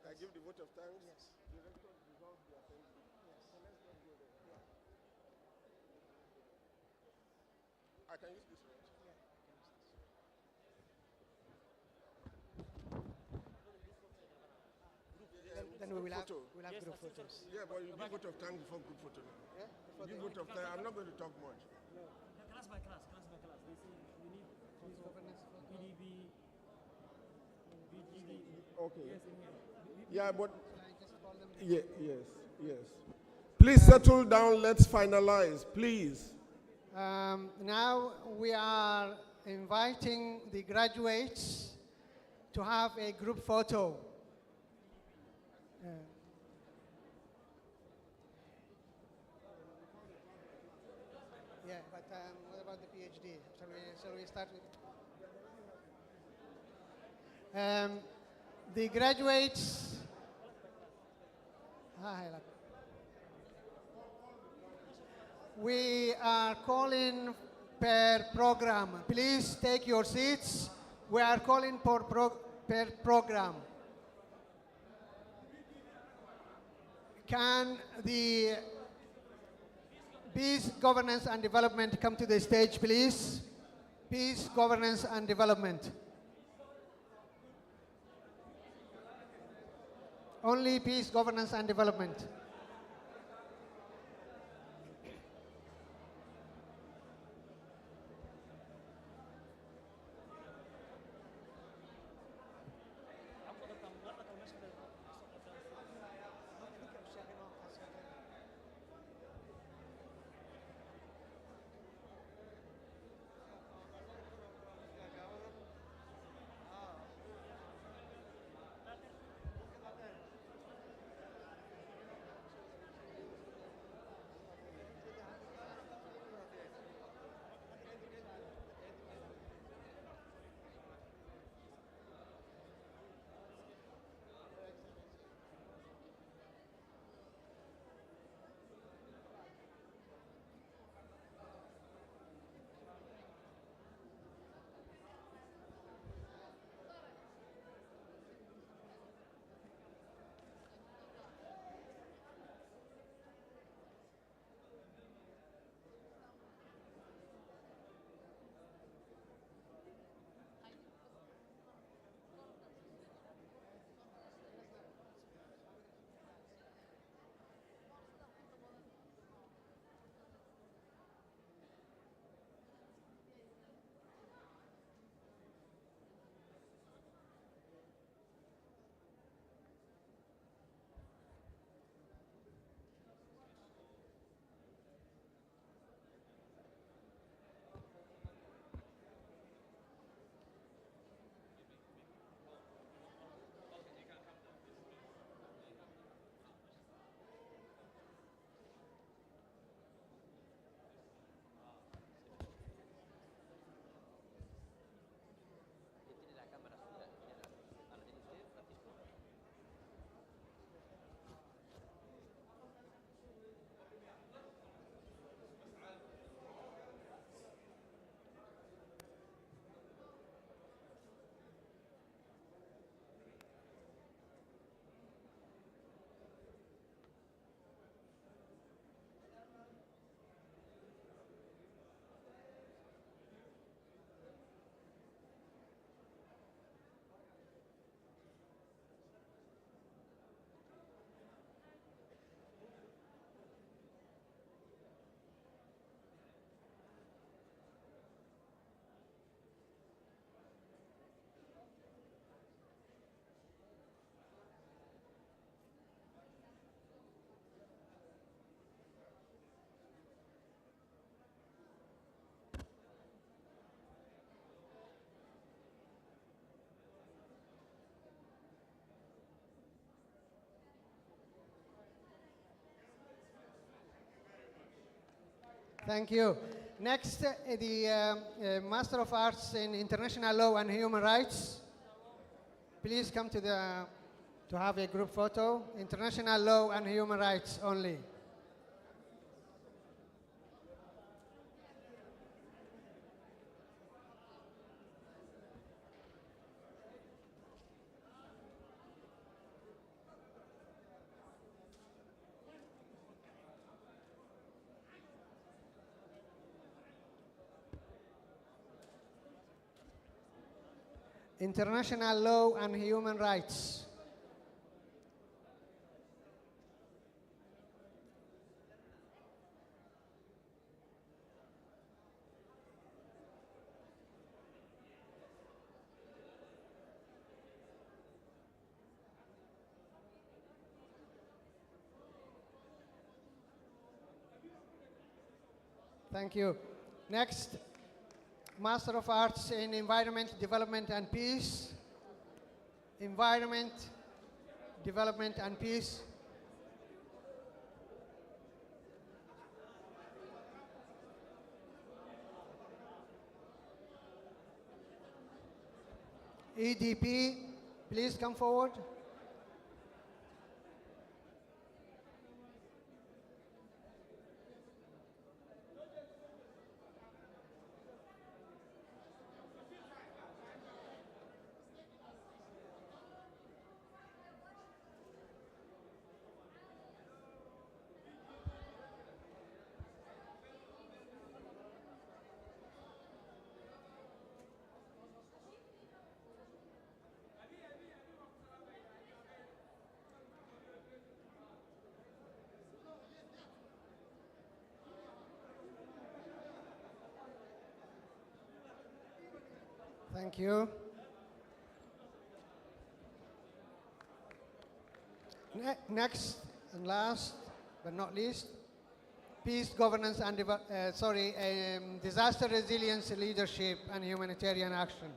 I give the vote of thanks. Yes. Director resolve the assembly. Yes. So let's not go there. Yeah. I can use this one. Yeah.
Then we will have group photos.
Yeah, but you give vote of thanks before group photo. Yeah? You give vote of thanks. I'm not going to talk much. No.
Class by class, class by class. They say we need PDB, VGD.
Okay.
Yes,
yeah, but yes. Please settle down. Let's finalize, please.
Now we are inviting the graduates to have a group photo. Yeah, but what about the PhD? Shall we start with? The graduates. We are calling per program. Please take your seats. We are calling per program. Can the Peace, Governance and Development come to the stage, please? Peace, Governance and Development. Only Peace, Governance and Development. Thank you. Next, the Master of Arts in International Law and Human Rights. Please come to have a group photo. International Law and Human Rights only. International Law and Human Rights. Thank you. Next, Master of Arts in Environment, Development and Peace. Environment, Development and Peace. EDP, please come forward. Thank you. Next and last but not least, peace, governance and disaster resilience, leadership and humanitarian action.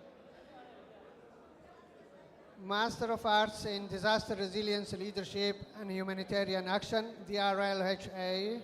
Master of Arts in Disaster Resilience, Leadership and Humanitarian Action, DRLHA.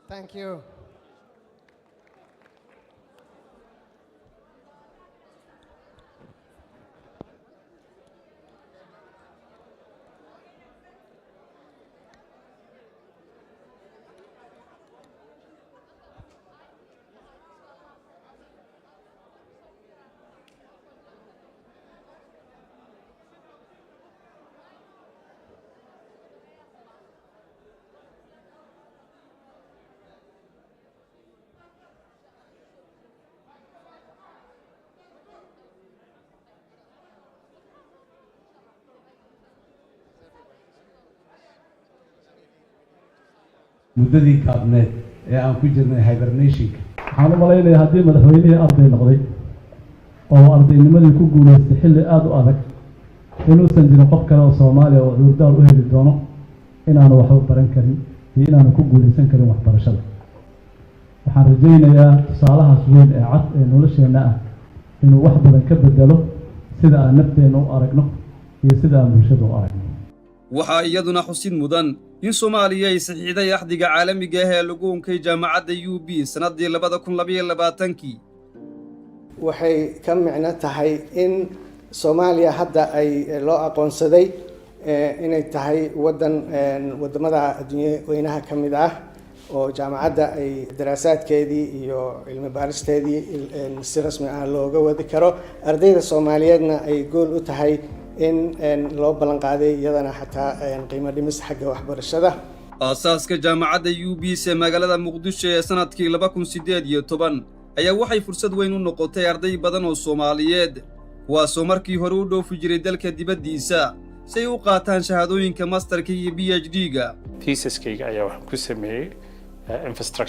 Thank you.
muddadii kaabneed ee aan ku jirnay hibernationka
waxaan u malaynayaa haddii madaxweynihii arday noqday oo ardaynimadii ku guulaystay xilli aad u adag inuusan jirin qof kale oo Soomaaliya oo cudurdaar u heli doono inaanu waxba baran karin iyo inaanu ku guulaysan karin waxbarashada. waxaan rajaynayaa tusaalahaas weyn ee cad ee nolosheena ah inuu wax badan ka bedelo sida aan nafteena u aragno iyo sida aan bulshada u aragno.
waxaa iyaduna xusid mudan in Soomaaliya ay saxiixday axdiga caalamiga ah ee lagu unkay jaamacadda UPEACE sanadii 2022
waxay ka micno tahay in Soomaaliya hadda ay loo aqoonsaday inay tahay wadamada adduunyada weynaha ka mid ah oo jaamacadda ay daraasaadkeedii iyo cilmi baaristeedii si rasmi ah looga wadi karo ardayda Soomaaliyeedna ay gool u tahay in loo ballan qaaday iyadana xataa qiimo dhimis xagga waxbarashada.
aasaaska jaamacadda UPEACE ee magaalada Muqdisho ee sanadkii 2018 ayaa waxay fursad weyn u noqotay arday badan oo Soomaaliyeed kuwaasoo markii hore u dhoofi jiray dalka dibaddiisa si ay u qaataan shahaadooyinka masterka iyo PhD-ga.
Thesis-kayga ayaa waxaan ku sameeyey infrastructure